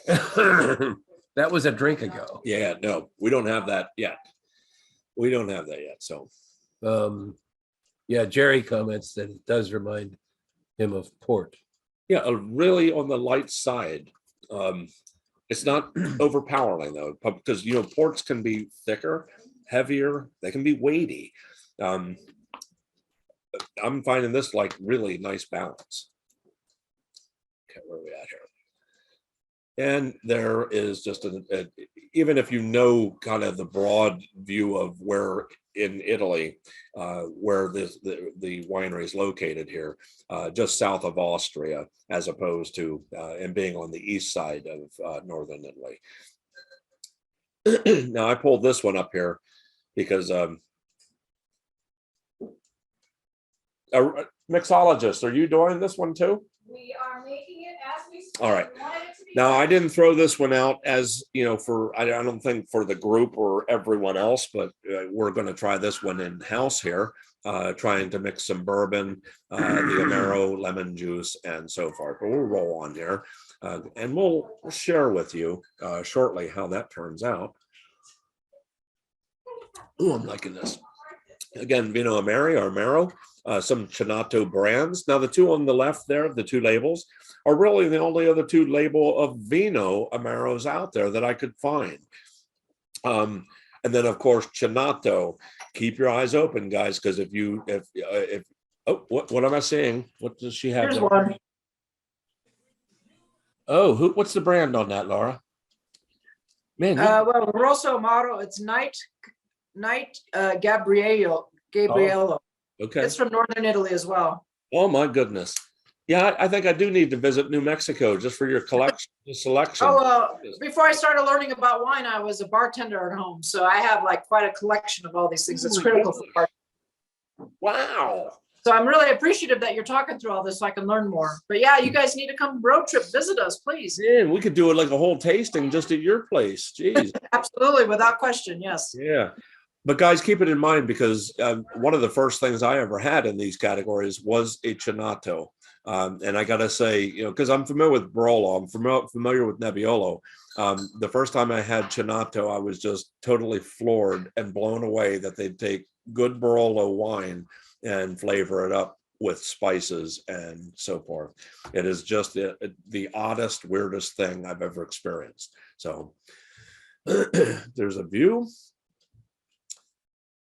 That was a drink ago. Yeah, no, we don't have that yet. So, yeah, Jerry comments that it does remind him of port. Yeah, really on the light side. It's not overpowering though, because ports can be thicker, heavier, they can be weighty. I'm finding this like really nice balance. Okay, where are we at here? And there is just even if kind of the broad view of where in Italy, where the winery is located here, just south of Austria, as opposed to and being on the east side of northern Italy. Now I pulled this one up here because mixologist, are you doing this one too? We are making it as we speak. All right. Now, I didn't throw this one out as, I don't think for the group or everyone else, but we're going to try this one in house here, trying to mix some bourbon, the Amaro, lemon juice, and so forth. But we'll roll on here, and we'll share with you shortly how that turns out. Oh, I'm liking this. Again, Vino Amaro, some Chinato brands. Now, the two on the left there, the two labels, are really the only other two label of Vino Amaros out there that I could find. And then, of course, Chinato. Keep your eyes open, guys, because what am I saying? What does she have? Here's there? one. Oh, what's the brand on that, Laura? Man, Well, Rosso Amaro, it's Night Gabriello. okay. It's from Northern Italy as well. Oh my goodness. Yeah, I think I do need to visit New Mexico just for your collection selection. Oh, before I started learning about wine, I was a bartender at home, so I have like quite a collection of all these things. It's critical for bar. Wow. So I'm really appreciative that you're talking through all this so I can learn more. But yeah, you guys need to come road trip, visit us, please. Man, we could do it like a whole tasting just at your place. Jeez. Absolutely, without question, yes. Yeah. But guys, keep it in mind because one of the first things I ever had in these categories was a Chinato. And I got to say, because I'm familiar with Barolo, I'm familiar with Nebbiolo. The first time I had Chinato, I was just totally floored and blown away that they'd take good Barolo wine and flavor it up with spices and so forth. It is just the oddest, weirdest thing I've ever experienced. So there's a view.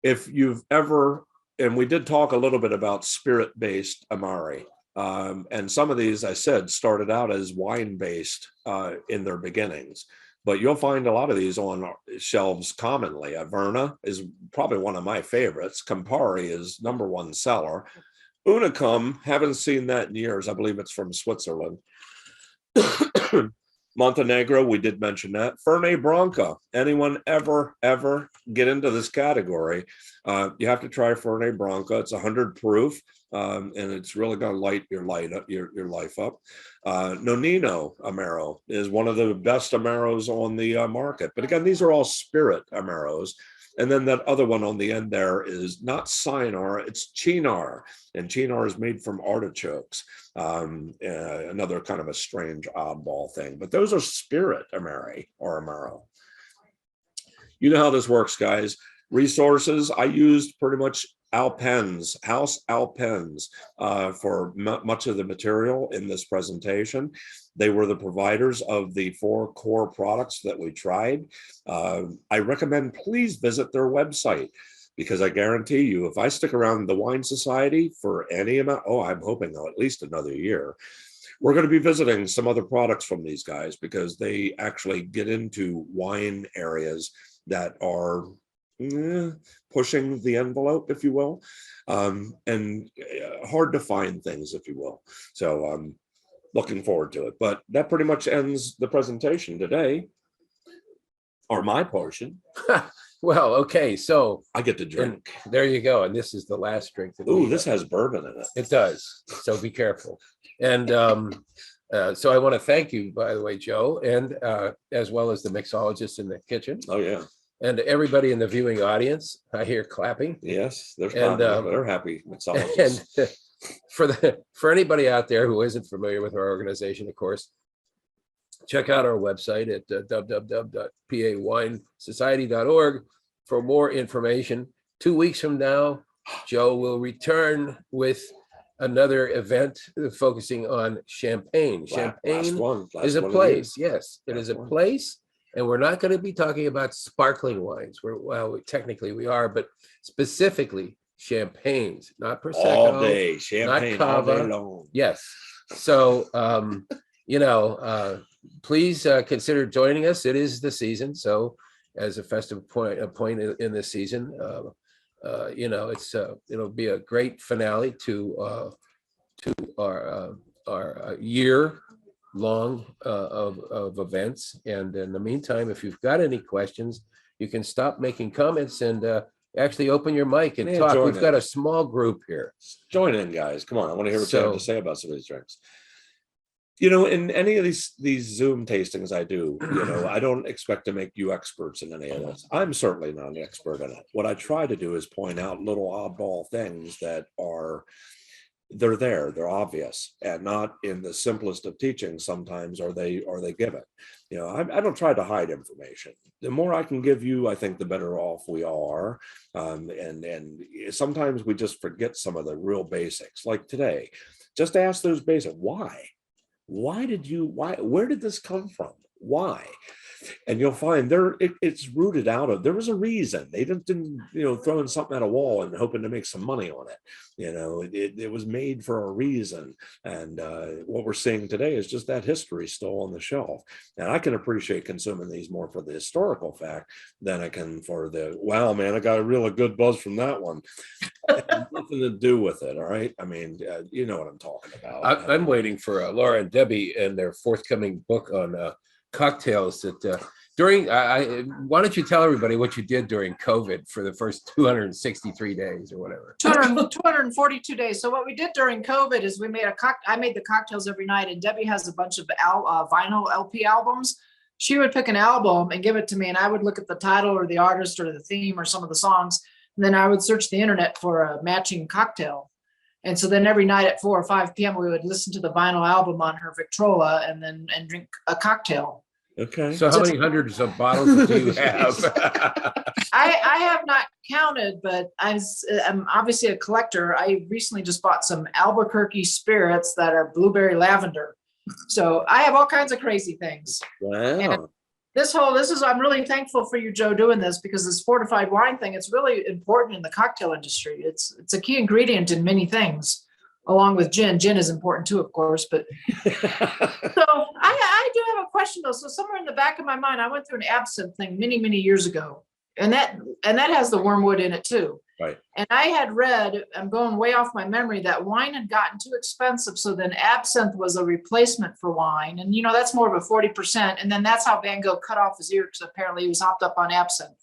If you've ever, and we did talk a little bit about spirit-based Amari, and some of these, I said, started out as wine-based in their beginnings, but you'll find a lot of these on shelves commonly. Averna is probably one of my favorites. Campari is #1 seller. Unicum, haven't seen that in years. I believe it's from Switzerland. Montenegro, we did mention that. Fernet Branca. Anyone ever get into this category? You have to try Fernet Branca. It's 100 proof, and it's really going to light your life up. Nonino Amaro is one of the best Amaros on the market. But again, these are all spirit Amaros. And then that other one on the end there is not Cynar, it's Chinar. And Chinar is made from artichokes. Another kind of a strange oddball thing. But those are spirit Amari or Amaro. You know how this works, guys. Resources, I used pretty much Alpens, House Alpens for much of the material in this presentation. They were the providers of the 4 core products that we tried. I recommend please visit their website because I guarantee you, if I stick around the Wine Society for any amount, I'm hoping at least another year, we're going to be visiting some other products from these guys because they actually get into wine areas that are pushing the envelope, if you will, and hard to find things, if you will. So looking forward to it. But that pretty much ends the presentation today, or my portion. Well, okay, so I get to drink. There you go. And this is the last drink. Ooh, this has bourbon in it. It does. So be careful. And so I want to thank you, by the way, Joe, and as well as the mixologist in the kitchen. Oh, yeah. And everybody in the viewing audience. I hear clapping. Yes, they're happy mixologists. And for anybody out there who isn't familiar with our organization, of course, check out our website at www.pawinesociety.org for more information. 2 weeks from now, Joe will return with another event focusing on champagne. Champagne is a place. Yes, it is a place. And we're not going to be talking about sparkling wines. Technically we are, but specifically champagnes, not Prosecco. All day, champagne, not Cava. all day long. Yes. So, please consider joining us. It is the season. So as a festive point in this season, it'll be a great finale to our year long of events. And in the meantime, if you've got any questions, you can stop making comments and actually open your mic and talk. We've got a small group here. Join in, guys. Come on. I want to hear what you have to say about some of these drinks. You know, in any of these Zoom tastings I do, you know, I don't expect to make you experts in any of this. I'm certainly not an expert in it. What I try to do is point out little oddball things that are, they're obvious, and not in the simplest of teachings sometimes are they given. You know, I don't try to hide information. The more I can give you, I think the better off we all are. And sometimes we just forget some of the real basics, like today. Just ask those basic why did you, where did this come from? Why? And you'll find it's rooted out of, there was a reason. They didn't throwing something at a wall and hoping to make some money on it. You know, it was made for a reason. And what we're seeing today is just that history still on the shelf. And I can appreciate consuming these more for the historical fact than I can for the, wow, man, I got a really good buzz from that one. It has nothing to do with it. All right. I mean, you know what I'm talking about. I'm waiting for Laura and Debbie and their forthcoming book on cocktails that during, why don't you tell everybody what you did during COVID for the first 263 days or whatever? 242 days. So what we did during COVID is we made I made the cocktails every night, and Debbie has a bunch of vinyl LP albums. She would pick an album and give it to me, and I would look at the title or the artist or the theme or some of the songs. And then I would search the internet for a matching cocktail. And so then every night at 4 or 5 p.m., we would listen to the vinyl album on her Victrola and drink a cocktail. Okay. So how many hundreds of bottles do you have? I have not counted, but I'm obviously a collector. I recently just bought some Albuquerque spirits that are blueberry lavender. So I have all kinds of crazy things. Wow. And I'm really thankful for you, Joe, doing this, because this fortified wine thing, it's really important in the cocktail industry. It's a key ingredient in many things, along with gin. Gin is important too, of course, but so I do have a question though. So somewhere in the back of my mind, I went through an absinthe thing many, many years ago, and that has the wormwood in it too. Right. And I had read, I'm going way off my memory, that wine had gotten too expensive. So then absinthe was a replacement for wine. And, that's more of a 40%. And then that's how Van Gogh cut off his ear, because apparently he was hopped up on absinthe.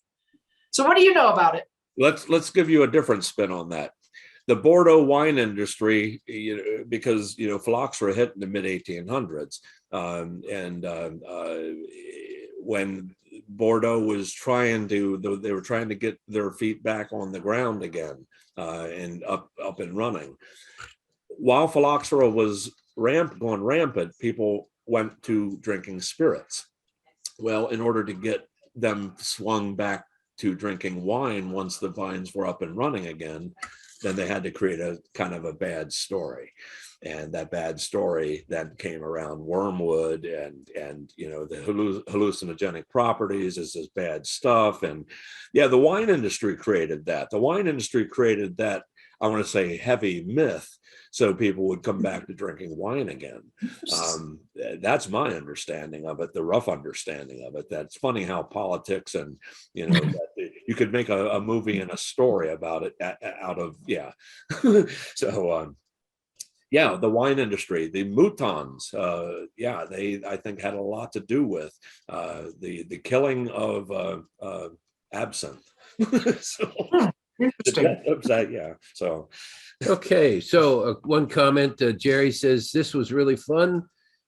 So what do you know about it? Let's give you a different spin on that. The Bordeaux wine industry, because, phylloxera hit in the mid 1800s. When Bordeaux was they were trying to get their feet back on the ground again and up and running. While phylloxera was going rampant, people went to drinking spirits. Well, in order to get them swung back to drinking wine once the vines were up and running again, then they had to create a kind of a bad story. And that bad story then came around wormwood and the hallucinogenic properties is this bad stuff. And yeah, the wine industry created that. The wine industry created that, I want to say, heavy myth, so people would come back to drinking wine again. That's my understanding of it, the rough understanding of it. That's funny how politics and, that you could make a movie and a story about it out of, yeah. So, yeah, the wine industry, the moutons, they, I think, had a lot to do with the killing of absinthe. So, yeah. So, Okay, so one comment, Jerry says, this was really fun.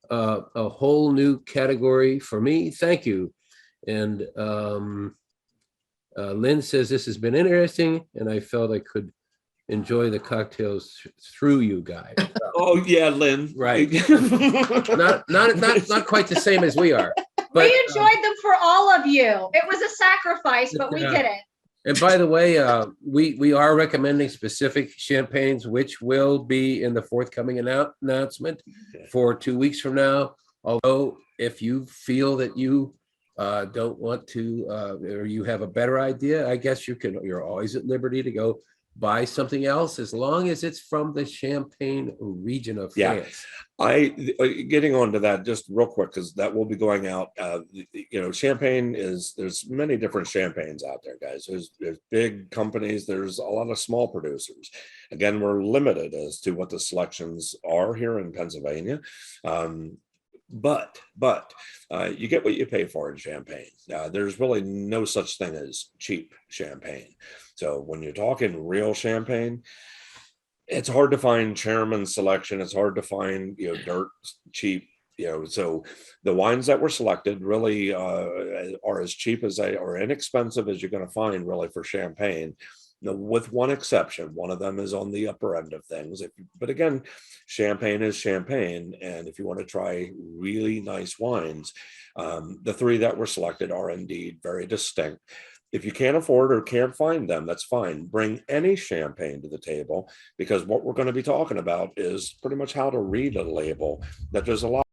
A whole new category for me. Thank you. And Lynn says, this has been interesting, and I felt I could enjoy the cocktails through you guys. Oh yeah, Lynn. Right. not quite the same as we are. But, we enjoyed them for all of you. It was a sacrifice, but we did it. And by the way, we are recommending specific champagnes, which will be in the forthcoming announcement for 2 weeks from now. Although, if you feel that you don't want to, or you have a better idea, I guess you're always at liberty to go buy something else, as long as it's from the Champagne region of France. Getting on to that just real quick, because that will be going out. Champagne there's many different champagnes out there, guys. There's big companies, there's a lot of small producers. Again, we're limited as to what the selections are here in Pennsylvania. But you get what you pay for in champagne. There's really no such thing as cheap champagne. So when you're talking real champagne, it's hard to find Chairman's Selection. It's hard to find dirt cheap So the wines that were selected really are as cheap as they or inexpensive as you're going to find really for champagne. With one exception, one of them is on the upper end of things. But again, champagne is champagne. And if you want to try really nice wines, the three that were selected are indeed very distinct. If you can't afford or can't find them, that's fine. Bring any champagne to the table, because what we're going to be talking about is pretty much how to read a label, that there's a lot